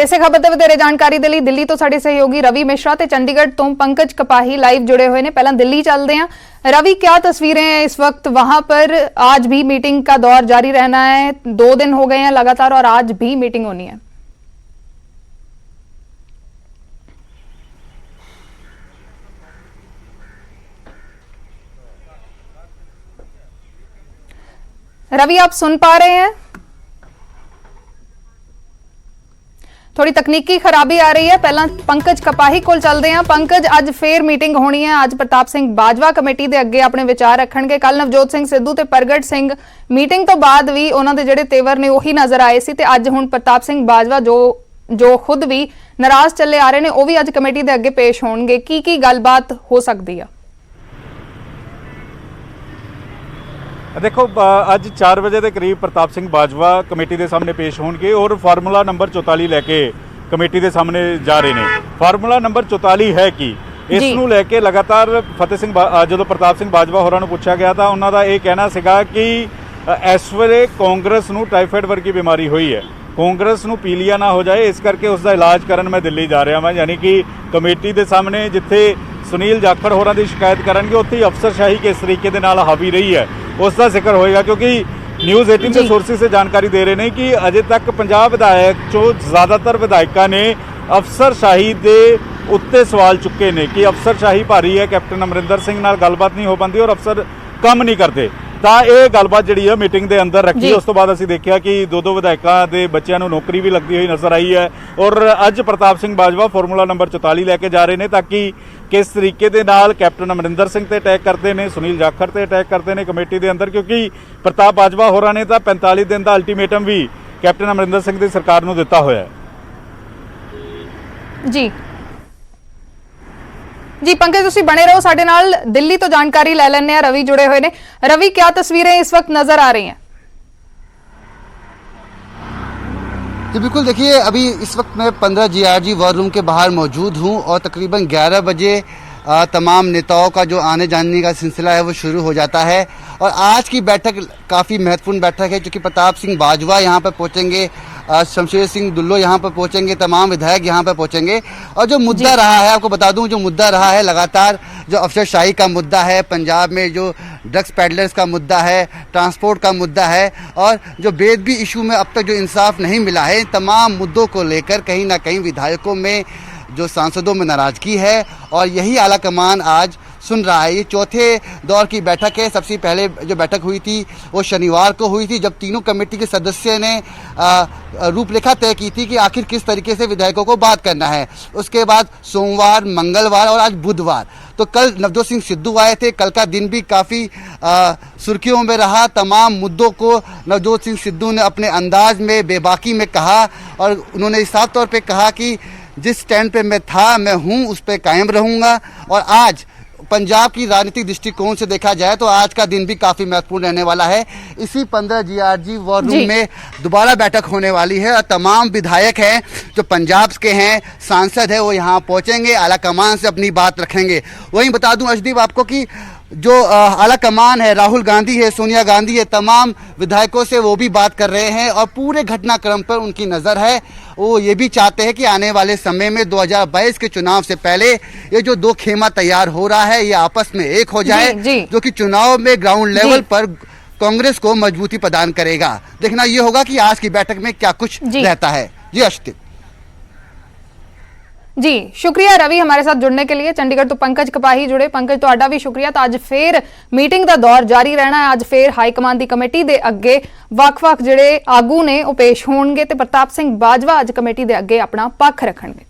[SPEAKER 1] ਇਸੇ ਖਬਰ ਤੇ ਵਧੇਰੇ ਜਾਣਕਾਰੀ ਦੇ ਲਈ ਦਿੱਲੀ ਤੋਂ ਸਾਡੇ ਸਹਿਯੋਗੀ ਰਵੀ ਮਿश्रा ਤੇ चंडीगढ़ ਤੋਂ पंकज कपाही लाइव जुड़े हुए हैं। पहला दिल्ली चलते हैं। रवि, क्या तस्वीरें हैं इस वक्त वहां पर? आज भी मीटिंग का दौर जारी रहना है, 2 दिन हो गए हैं लगातार और आज भी मीटिंग होनी है। रवि, आप सुन पा रहे हैं? थोड़ी तकनीकी खराबी आ रही है। पहला पंकज कपाही कोल चलते हैं। पंकज, अज फिर मीटिंग होनी है। अज प्रताप सिंह बाजवा कमेटी के अगे अपने विचार रखणगे। कल नवजोत सिंह सिद्धू ते प्रगट सिंह मीटिंग तो बाद भी उन्हां दे जिहड़े तेवर ने उही नजर आए सी ते अज हुण प्रताप सिंह बाजवा जो खुद भी नाराज चले आ रहे ने, वो भी अज कमेटी के अगे पेश होणगे। की गलबात हो सकती है?
[SPEAKER 2] देखो, ਅੱਜ 4 ਵਜੇ ਦੇ ਕਰੀਬ ਪ੍ਰਤਾਪ ਸਿੰਘ ਬਾਜਵਾ ਕਮੇਟੀ ਦੇ ਸਾਹਮਣੇ ਪੇਸ਼ ਹੋਣਗੇ ਔਰ ਫਾਰਮੂਲਾ ਨੰਬਰ 44 ਲੈ ਕੇ ਕਮੇਟੀ ਦੇ ਸਾਹਮਣੇ ਜਾ ਰਹੇ ਨੇ। ਫਾਰਮੂਲਾ ਨੰਬਰ 44 ਹੈ ਕਿ ਇਸ ਨੂੰ ਲੈ ਕੇ ਲਗਾਤਾਰ ਫਤਿਹ ਸਿੰਘ ਜਦੋਂ ਪ੍ਰਤਾਪ ਸਿੰਘ ਬਾਜਵਾ ਹੋਰਾਂ ਨੂੰ ਪੁੱਛਿਆ ਗਿਆ ਤਾਂ ਉਹਨਾਂ ਦਾ ਇਹ ਕਹਿਣਾ ਸੀਗਾ ਕਿ ਇਸ ਵੇਲੇ ਕਾਂਗਰਸ ਨੂੰ ਟਾਈਫਾਇਡ ਵਰਗੀ ਬਿਮਾਰੀ ਹੋਈ ਹੈ, ਕਾਂਗਰਸ ਨੂੰ ਪੀਲੀਆ ਨਾ ਹੋ ਜਾਏ, ਇਸ ਕਰਕੇ ਉਸ ਦਾ ਇਲਾਜ ਕਰਨ ਮੈਂ ਦਿੱਲੀ ਜਾ ਰਿਹਾ ਹਾਂ। ਯਾਨੀ ਕਿ ਕਮੇਟੀ ਦੇ ਸਾਹਮਣੇ ਜਿੱਥੇ ਸੁਨੀਲ ਜਾਖੜ ਹੋਰਾਂ ਦੀ ਸ਼ਿਕਾਇਤ ਕਰਨਗੇ ਉੱਥੇ ਹੀ ਅਫਸਰਸ਼ਾਹੀ ਕਿਸ ਤਰੀਕੇ ਦੇ ਨਾਲ ਹਾਵੀ ਰਹੀ ਹੈ ਉਸ ਦਾ ਜ਼ਿਕਰ ਹੋਏਗਾ। ਕਿਉਂਕਿ ਨਿਊਜ਼ 18 ਦੇ ਸੋਰਸਿਸ से ਜਾਣਕਾਰੀ ਦੇ ਰਹੇ ਨੇ ਕਿ ਅਜੇ ਤੱਕ 50 ਵਿਧਾਇਕ ਚੋਂ ਜ਼ਿਆਦਾਤਰ ਵਿਧਾਇਕਾਂ ਨੇ ਅਫਸਰਸ਼ਾਹੀ ਦੇ ਉੱਤੇ ਸਵਾਲ ਚੁੱਕੇ ਨੇ ਕਿ ਅਫਸਰਸ਼ਾਹੀ ਭਾਰੀ ਹੈ, ਕੈਪਟਨ ਅਮਰਿੰਦਰ ਸਿੰਘ ਨਾਲ ਗੱਲਬਾਤ ਨਹੀਂ ਹੋ ਪਾਉਂਦੀ ਔਰ ਅਫਸਰ ਕੰਮ ਨਹੀਂ ਕਰਦੇ। ਤਾਂ ਇਹ ਗੱਲਬਾਤ ਜਿਹੜੀ ਹੈ ਮੀਟਿੰਗ ਦੇ ਅੰਦਰ ਰੱਖੀ। ਉਸ ਤੋਂ ਬਾਅਦ ਅਸੀਂ ਦੇਖਿਆ ਕਿ 2 ਵਿਧਾਇਕਾਂ ਦੇ ਬੱਚਿਆਂ ਨੂੰ ਨੌਕਰੀ ਵੀ ਲੱਗਦੀ ਹੋਈ ਨਜ਼ਰ ਆਈ ਹੈ ਔਰ ਅੱਜ ਪ੍ਰਤਾਪ ਸਿੰਘ ਬਾਜਵਾ ਫਾਰਮੂਲਾ ਨੰਬਰ 44 ਲੈ ਕੇ ਜਾ ਰਹੇ ਨੇ ਤਾਂ ਕਿ ਕਿਸ ਤਰੀਕੇ ਦੇ ਨਾਲ ਕੈਪਟਨ ਅਮਰਿੰਦਰ ਸਿੰਘ ਤੇ ਅਟੈਕ ਕਰਦੇ ਨੇ, ਸੁਨੀਲ ਜਾਖੜ ਤੇ ਅਟੈਕ ਕਰਦੇ ਨੇ ਕਮੇਟੀ ਦੇ ਅੰਦਰ। ਕਿਉਂਕਿ ਪ੍ਰਤਾਪ ਬਾਜਵਾ ਹੋਰਾਂ ਨੇ ਤਾਂ 45 ਦਿਨ ਦਾ ਅਲਟੀਮੇਟਮ ਵੀ ਕੈਪਟਨ ਅਮਰਿੰਦਰ ਸਿੰਘ ਦੀ ਸਰਕਾਰ ਨੂੰ ਦਿੱਤਾ ਹੋਇਆ ਹੈ।
[SPEAKER 1] जी पंकज, तुसीं बने रहो साडे नाल। दिल्ली तो जानकारी ले लैने आ। रवि जुड़े हुए ने। रवि, क्या तस्वीरें इस वक्त नजर आ रही हैं?
[SPEAKER 7] जी बिल्कुल, देखिए अभी इस वक्त मैं 15 GRG वॉर रूम के बाहर मौजूद हूं और तकरीबन 11 बजे तमाम नेताओं का जो आने जाने का सिलसिला है वो शुरू हो जाता है। और आज की बैठक काफ़ी महत्वपूर्ण बैठक है क्योंकि प्रताप सिंह बाजवा यहाँ पर पहुँचेंगे, शमशेर सिंह दुल्लो यहाँ पर पहुँचेंगे, तमाम विधायक यहाँ पर पहुँचेंगे। और जो मुद्दा रहा है, आपको बता दूं, जो मुद्दा रहा है लगातार, जो अफसरशाही का मुद्दा है, पंजाब में जो ड्रग्स पैडलर्स का मुद्दा है, ट्रांसपोर्ट का मुद्दा है और जो बेदबी इशू में अब तक जो इंसाफ नहीं मिला है, तमाम मुद्दों को लेकर कहीं ना कहीं विधायकों में, जो सांसदों में नाराजगी है और यही आला कमान आज सुन रहा है। ये चौथे दौर की बैठक है। सबसे पहले जो बैठक हुई थी वो शनिवार को हुई थी जब तीनों कमेटी के सदस्य ने रूपरेखा तय की थी कि आखिर किस तरीके से विधायकों को बात करना है। उसके बाद सोमवार, मंगलवार और आज बुधवार, तो कल नवजोत सिंह सिद्धू आए थे। कल का दिन भी काफ़ी सुर्खियों में रहा। तमाम मुद्दों को नवजोत सिंह सिद्धू ने अपने अंदाज में, बेबाकी में कहा और उन्होंने साफ तौर पर कहा कि जिस स्टैंड पे मैं था, मैं हूँ, उस पर कायम रहूँगा। और आज पंजाब की राजनीतिक दृष्टिकोण से देखा जाए तो आज का दिन भी काफ़ी महत्वपूर्ण रहने वाला है। इसी 15 GRG वॉर रूम में दोबारा बैठक होने वाली है और तमाम विधायक हैं जो पंजाब के हैं, सांसद है, वो यहाँ पहुँचेंगे, आला कमान से अपनी बात रखेंगे। वहीं बता दूं अर्शदीप आपको कि जो आला कमान है, राहुल गांधी है, सोनिया गांधी है, तमाम विधायकों से वो भी बात कर रहे हैं और पूरे घटनाक्रम पर उनकी नज़र है। वो ये भी चाहते हैं कि आने वाले समय में 2022 के चुनाव से पहले ये जो 2 खेमा तैयार हो रहा है ये आपस में एक हो जाए, जो कि चुनाव में ग्राउंड लेवल पर कांग्रेस को मजबूती प्रदान करेगा। देखना ये होगा कि आज की बैठक में क्या कुछ रहता है। जी अर्शदीप।
[SPEAKER 1] जी शुक्रिया रवि हमारे साथ जुड़ने के लिए। चंडीगढ़ तो पंकज कपाही जुड़े। पंकज तुहाडा भी शुक्रिया। तो अज फिर मीटिंग का दौर जारी रहना है। अज फिर हाईकमान की कमेटी के अगे वख-वख जिहड़े आगू ने वो पेश होणगे ते प्रताप सिंह बाजवा अज कमेटी के अगे अपना पक्ष रखणगे।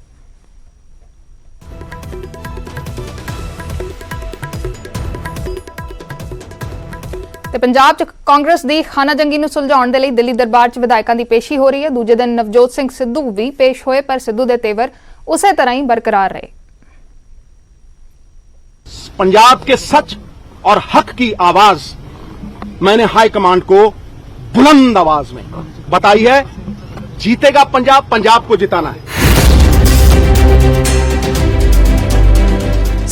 [SPEAKER 1] ਤੇ ਪੰਜਾਬ 'ਚ ਕਾਂਗਰਸ ਦੀ ਖਾਨਾਜੰਗੀ ਨੂੰ ਸੁਲਝਾਉਣ ਦੇ ਲਈ ਦਿੱਲੀ ਦਰਬਾਰ 'ਚ ਵਿਧਾਇਕਾਂ ਦੀ ਪੇਸ਼ੀ ਹੋ ਰਹੀ ਹੈ। ਦੂਜੇ ਦਿਨ ਨਵਜੋਤ ਸਿੰਘ ਸਿੱਧੂ ਵੀ ਪੇਸ਼ ਹੋਏ, ਪਰ ਸਿੱਧੂ ਦੇ तेवर उसी तरह ही बरकरार रहे।
[SPEAKER 8] पंजाब के सच और हक की आवाज मैंने हाईकमांड को बुलंद आवाज में बताई है। जीतेगा पंजाब, पंजाब को जिताना है।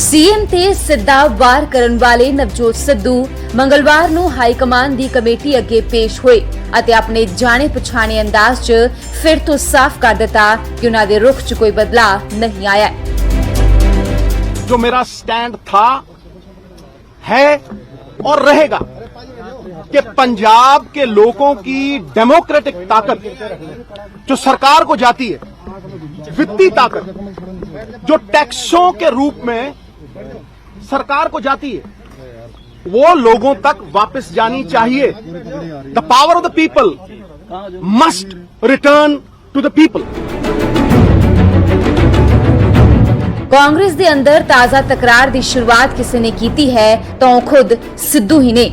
[SPEAKER 9] सीएम ते सिद्धा वार करन वाले नवजोत सिद्धू मंगलवार ਨੂੰ ਹਾਈਕਮਾਂਡ ਦੀ ਕਮੇਟੀ ਅੱਗੇ ਪੇਸ਼ ਹੋਏ ਅਤੇ ਆਪਣੇ ਜਾਣੇ ਪਛਾਣੇ ਅੰਦਾਜ਼ 'ਚ ਫਿਰ ਤੋਂ ਸਾਫ਼ ਕਰ ਦਿੱਤਾ ਕਿ ਉਹਨਾਂ ਦੇ ਰੁਖ 'ਚ ਕੋਈ ਬਦਲਾਅ ਨਹੀਂ ਆਇਆ।
[SPEAKER 8] जो मेरा स्टैंड था, है और रहेगा कि पंजाब के लोगों की डेमोक्रेटिक ताकत जो सरकार को जाती है, वित्तीय ताकत जो टैक्सों के रूप में सरकार को जाती है, वो लोगों तक वापस जानी चाहिए। The power of the people must return to the people.
[SPEAKER 9] Congress ਦੇ ਅੰਦਰ ਤਾਜ਼ਾ ਤਕਰਾਰ ਦੀ ਸ਼ੁਰੂਆਤ ਕਿਸੇ ਨੇ ਕੀਤੀ ਹੈ ਤਾਂ ਉਹ ਖੁਦ ਸਿੱਧੂ ਹੀ ਨੇ,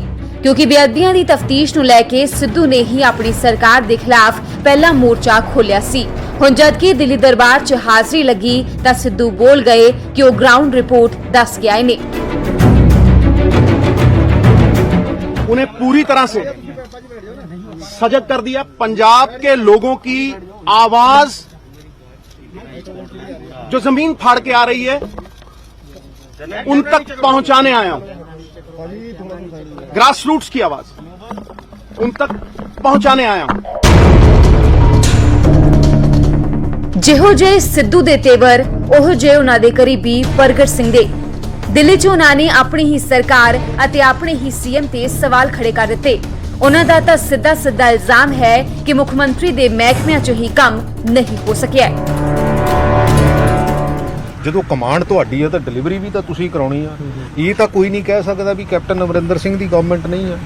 [SPEAKER 9] ਕਿਉਂਕਿ ਬੇਅਦਬੀਆਂ ਦੀ ਤਫਤੀਸ਼ ਨੂੰ ਲੈ ਕੇ ਸਿੱਧੂ ਨੇ ਹੀ ਆਪਣੀ ਸਰਕਾਰ ਦੇ ਖਿਲਾਫ ਪਹਿਲਾ ਮੋਰਚਾ ਖੋਲ੍ਹਿਆ ਸੀ। ਹੁਣ ਜਦਕਿ ਦਿੱਲੀ ਦਰਬਾਰ 'ਚ ਹਾਜ਼ਰੀ ਲੱਗੀ ਤਾਂ ਸਿੱਧੂ ਬੋਲ ਗਏ ਕਿ ਉਹ ਗਰਾਊਂਡ ਰਿਪੋर्ट ਦੱਸ ਕੇ ਆਏ ਨੇ।
[SPEAKER 8] उन्हें पूरी तरह से सजग कर दिया। पंजाब के लोगों की आवाज जो जमीन फाड़ के आ रही है उन तक पहुंचाने आया हूं। ग्रास रूट्स की आवाज उन तक पहुंचाने आया हूं।
[SPEAKER 9] ਜਿਹੋ ਜਿਹੇ ਸਿੱਧੂ ਦੇ तेवर ਉਹ ਜਿਹੇ ਉਹਨਾਂ ਦੇ ਕਰੀਬੀ ਪ੍ਰਗਟ ਸਿੰਘ ਦੇ। ਦਿੱਲੀ 'ਚ ਉਹਨਾਂ ਨੇ ਆਪਣੀ ਹੀ ਸਰਕਾਰ ਅਤੇ ਆਪਣੇ ਹੀ ਸੀਐਮ ਤੇ ਸਵਾਲ ਖੜੇ ਕਰ ਦਿੱਤੇ। ਉਹਨਾਂ ਦਾ ਤਾਂ ਸਿੱਧਾ ਇਲਜ਼ਾਮ ਹੈ ਕਿ ਮੁੱਖ ਮੰਤਰੀ ਦੇ ਮਹਿਕਮਿਆਂ 'ਚ ਹੀ ਕੰਮ ਨਹੀਂ ਹੋ ਸਕਿਆ।
[SPEAKER 10] ਜਦੋਂ ਕਮਾਂਡ ਤੁਹਾਡੀ ਹੈ ਤਾਂ ਡਿਲੀਵਰੀ ਵੀ ਤਾਂ ਤੁਸੀਂ ਕਰਾਉਣੀ ਆ। ਇਹ ਤਾਂ ਕੋਈ ਨਹੀਂ ਕਹਿ ਸਕਦਾ ਵੀ ਕੈਪਟਨ ਅਮਰਿੰਦਰ ਸਿੰਘ ਦੀ ਗਵਰਨਮੈਂਟ ਨਹੀਂ ਆ।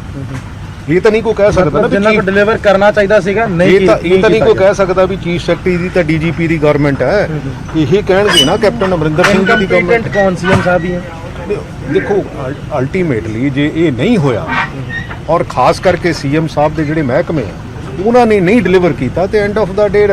[SPEAKER 10] ਇਹ ਤਾਂ ਨਹੀਂ ਕੋਈ ਕਹਿ ਸਕਦਾ ਨਾ
[SPEAKER 11] ਜਿੰਨਾ ਕੋ ਡਿਲੀਵਰ ਕਰਨਾ ਚਾਹੀਦਾ ਸੀਗਾ ਨਹੀਂ।
[SPEAKER 10] ਇਹ ਤਾਂ ਨਹੀਂ ਕੋਈ ਕਹਿ ਸਕਦਾ ਵੀ ਚੀਫ ਸੈਕਟਰੀ ਦੀ ਤਾਂ ਡੀਜੀਪੀ ਦੀ ਗਵਰਨਮੈਂਟ ਹੈ। ਇਹ ਕਹਿਣਗੇ ਨਾ ਕੈਪਟਨ ਅਮਰਿੰਦਰ ਸਿੰਘ ਦੀ ਗਵਰਨਮੈਂਟ
[SPEAKER 11] ਕੌਣ ਸੀਐਮ ਸਾਹਿਬ ਹੀ ਹੈ।
[SPEAKER 10] ਦੇਖੋ ਅਲਟੀਮੇਟਲੀ ਜੇ ਇਹ ਨਹੀਂ ਹੋਇਆ ਔਰ ਖਾਸ ਕਰਕੇ ਸੀਐਮ ਸਾਹਿਬ ਦੇ ਜਿਹੜੇ ਮਹਿਕਮੇ ਆ ਉਹਨਾਂ ਨੇ ਨਹੀਂ ਡਿਲੀਵਰ ਕੀਤਾ ਤੇ ਐਂਡ ਆਫ ਦਾ ਡੇ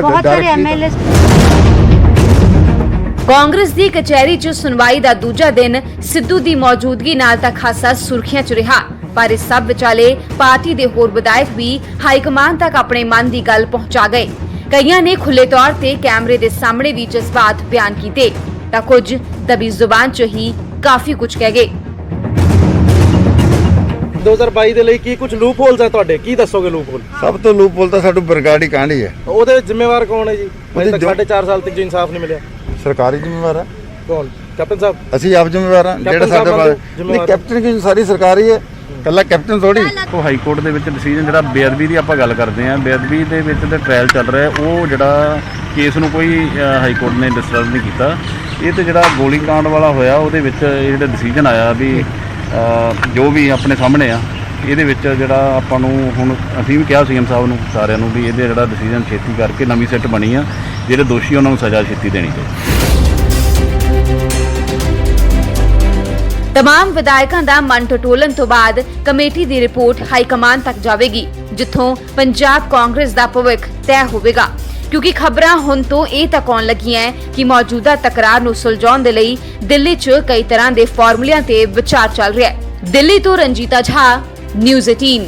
[SPEAKER 9] ਕਾਂਗਰਸ ਦੀ ਕਚਹਿਰੀ 'ਚ ਸੁਣਵਾਈ ਦਾ ਦੂਜਾ ਦਿਨ ਸਿੱਧੂ ਦੀ ਮੌਜੂਦਗੀ ਨਾਲ ਤਾਂ ਖਾਸਾ ਸੁਰਖੀਆਂ 'ਚ ਰਿਹਾ, ਪਰ ਇਸ ਸਭ ਵਿਚਾਲੇ ਪਾਰਟੀ ਦੇ ਹੋਰ ਵਿਧਾਇਕ ਵੀ ਹਾਈਕਮਾਂਡ ਤੱਕ ਆਪਣੇ ਮਨ ਦੀ ਗੱਲ ਪਹੁੰਚਾ ਗਏ। ਕਈਆਂ ਨੇ ਖੁੱਲੇ ਤੌਰ ਤੇ ਕੈਮਰੇ ਦੇ ਸਾਹਮਣੇ ਵੀ ਜਜ਼ਬਾਤ ਬਿਆਨ ਕੀਤੇ ਤਾਂ ਕੁਝ ਦਬੀ ਜ਼ੁਬਾਨ 'ਚ ਹੀ ਕਾਫੀ ਕੁਝ ਕਹਿ ਗਏ।
[SPEAKER 11] 2022 ਦੇ ਲਈ ਕੀ ਕੁਝ ਲੂਪ ਹੋਲਸ ਹੈ ਤੁਹਾਡੇ, ਕੀ ਦੱਸੋਗੇ ਲੂਪ ਹੋਲ?
[SPEAKER 12] ਸਭ ਤੋਂ ਲੂਪ ਹੋਲ ਤਾਂ ਸਾਡੂ ਬਰਗਾੜੀ ਕਾਂਡ ਹੀ ਹੈ।
[SPEAKER 11] ਉਹਦੇ ਜ਼ਿੰਮੇਵਾਰ ਕੌਣ ਹੈ ਜੀ? ਅਜੇ ਤੱਕ 4.5 ਸਾਲ ਤੱਕ ਜੋ ਇਨਸਾਫ ਨਹੀਂ ਮਿਲਿਆ।
[SPEAKER 12] ਸਰਕਾਰੀ ਜ਼ਿੰਮੇਵਾਰ ਹੈ।
[SPEAKER 11] ਕੌਣ? ਕੈਪਟਨ ਸਾਹਿਬ।
[SPEAKER 12] ਅਸੀਂ ਆਪ ਜ਼ਿੰਮੇਵਾਰ ਹਾਂ। ਜਿਹੜਾ ਸਾਡੇ ਬਾਰੇ ਕੈਪਟਨ ਕੀ ਸਾਰੀ ਸਰਕਾਰੀ ਹੈ, ਕੱਲਾ ਕੈਪਟਨ ਥੋੜੀ।
[SPEAKER 13] ਉਹ ਹਾਈ ਕੋਰਟ ਦੇ ਵਿੱਚ ਡਿਸੀਜਨ ਜਿਹੜਾ ਬੇਅਦਬੀ ਦੀ ਆਪਾਂ ਗੱਲ ਕਰਦੇ ਆਂ, ਬੇਅਦਬੀ ਦੇ ਵਿੱਚ ਤੇ ਟ੍ਰਾਇਲ ਚੱਲ ਰਿਹਾ, ਉਹ ਜਿਹੜਾ ਕੇਸ ਨੂੰ ਕੋਈ ਹਾਈ ਕੋਰਟ ਨੇ ਡਿਸਟਰਬ ਨਹੀਂ ਕੀਤਾ। ਇਹ ਤੇ ਜਿਹੜਾ ਗੋਲੀ ਕਾਂਡ ਵਾਲਾ ਹੋਇਆ ਉਹਦੇ ਵਿੱਚ ਇਹ ਜਿਹੜਾ ਡਿਸੀਜਨ ਆਇਆ ਵੀ ਜੋ ਵੀ ਆਪਣੇ ਸਾਹਮਣੇ ਆ, ਇਹਦੇ ਵਿੱਚ ਜਿਹੜਾ ਆਪਾਂ ਨੂੰ ਹੁਣ ਅਸੀਂ ਵੀ ਕਿਹਾ ਸੀਐਮ ਸਾਹਿਬ ਨੂੰ ਸਾਰਿਆਂ ਨੂੰ ਵੀ ਇਹਦੇ ਜਿਹੜਾ ਡਿਸੀਜਨ ਛੇਤੀ ਕਰਕੇ ਨਵੀਂ ਸਿੱਟ ਬਣੀ ਆ, ਜਿਹੜੇ ਦੋਸ਼ੀ ਉਹਨਾਂ ਨੂੰ ਸਜ਼ਾ ਛੇਤੀ ਦੇਣੀ ਚਾਹੀਦੀ।
[SPEAKER 9] तमाम ਵਿਧਾਇਕਾਂ ਦਾ ਮਨ ਟਟੋਲਣ ਤੋਂ ਬਾਅਦ ਕਮੇਟੀ ਦੀ ਰਿਪੋਰਟ ਹਾਈਕਮਾਂਡ ਤੱਕ ਜਾਵੇਗੀ, ਜਿੱਥੋਂ ਪੰਜਾਬ ਕਾਂਗਰਸ ਦਾ ਭਵਿੱਖ ਤੈਅ ਹੋਵੇਗਾ। ਕਿਉਂਕਿ ਖਬਰਾਂ ਹੁਣ ਤੋਂ ਇਹ ਤੱਕ ਆਉਣ ਲੱਗੀਆਂ ਕਿ ਮੌਜੂਦਾ ਤਕਰਾਰ ਨੂੰ ਸੁਲਝਾਉਣ ਦੇ ਲਈ ਦਿੱਲੀ 'ਚ ਕਈ ਤਰ੍ਹਾਂ ਦੇ ਫਾਰਮੂਲਿਆਂ ਤੇ ਵਿਚਾਰ ਚੱਲ ਰਿਹਾ ਹੈ। ਦਿੱਲੀ ਤੋਂ ਰਣਜੀਤਾ ਝਾ, ਨਿਊਜ਼ 18।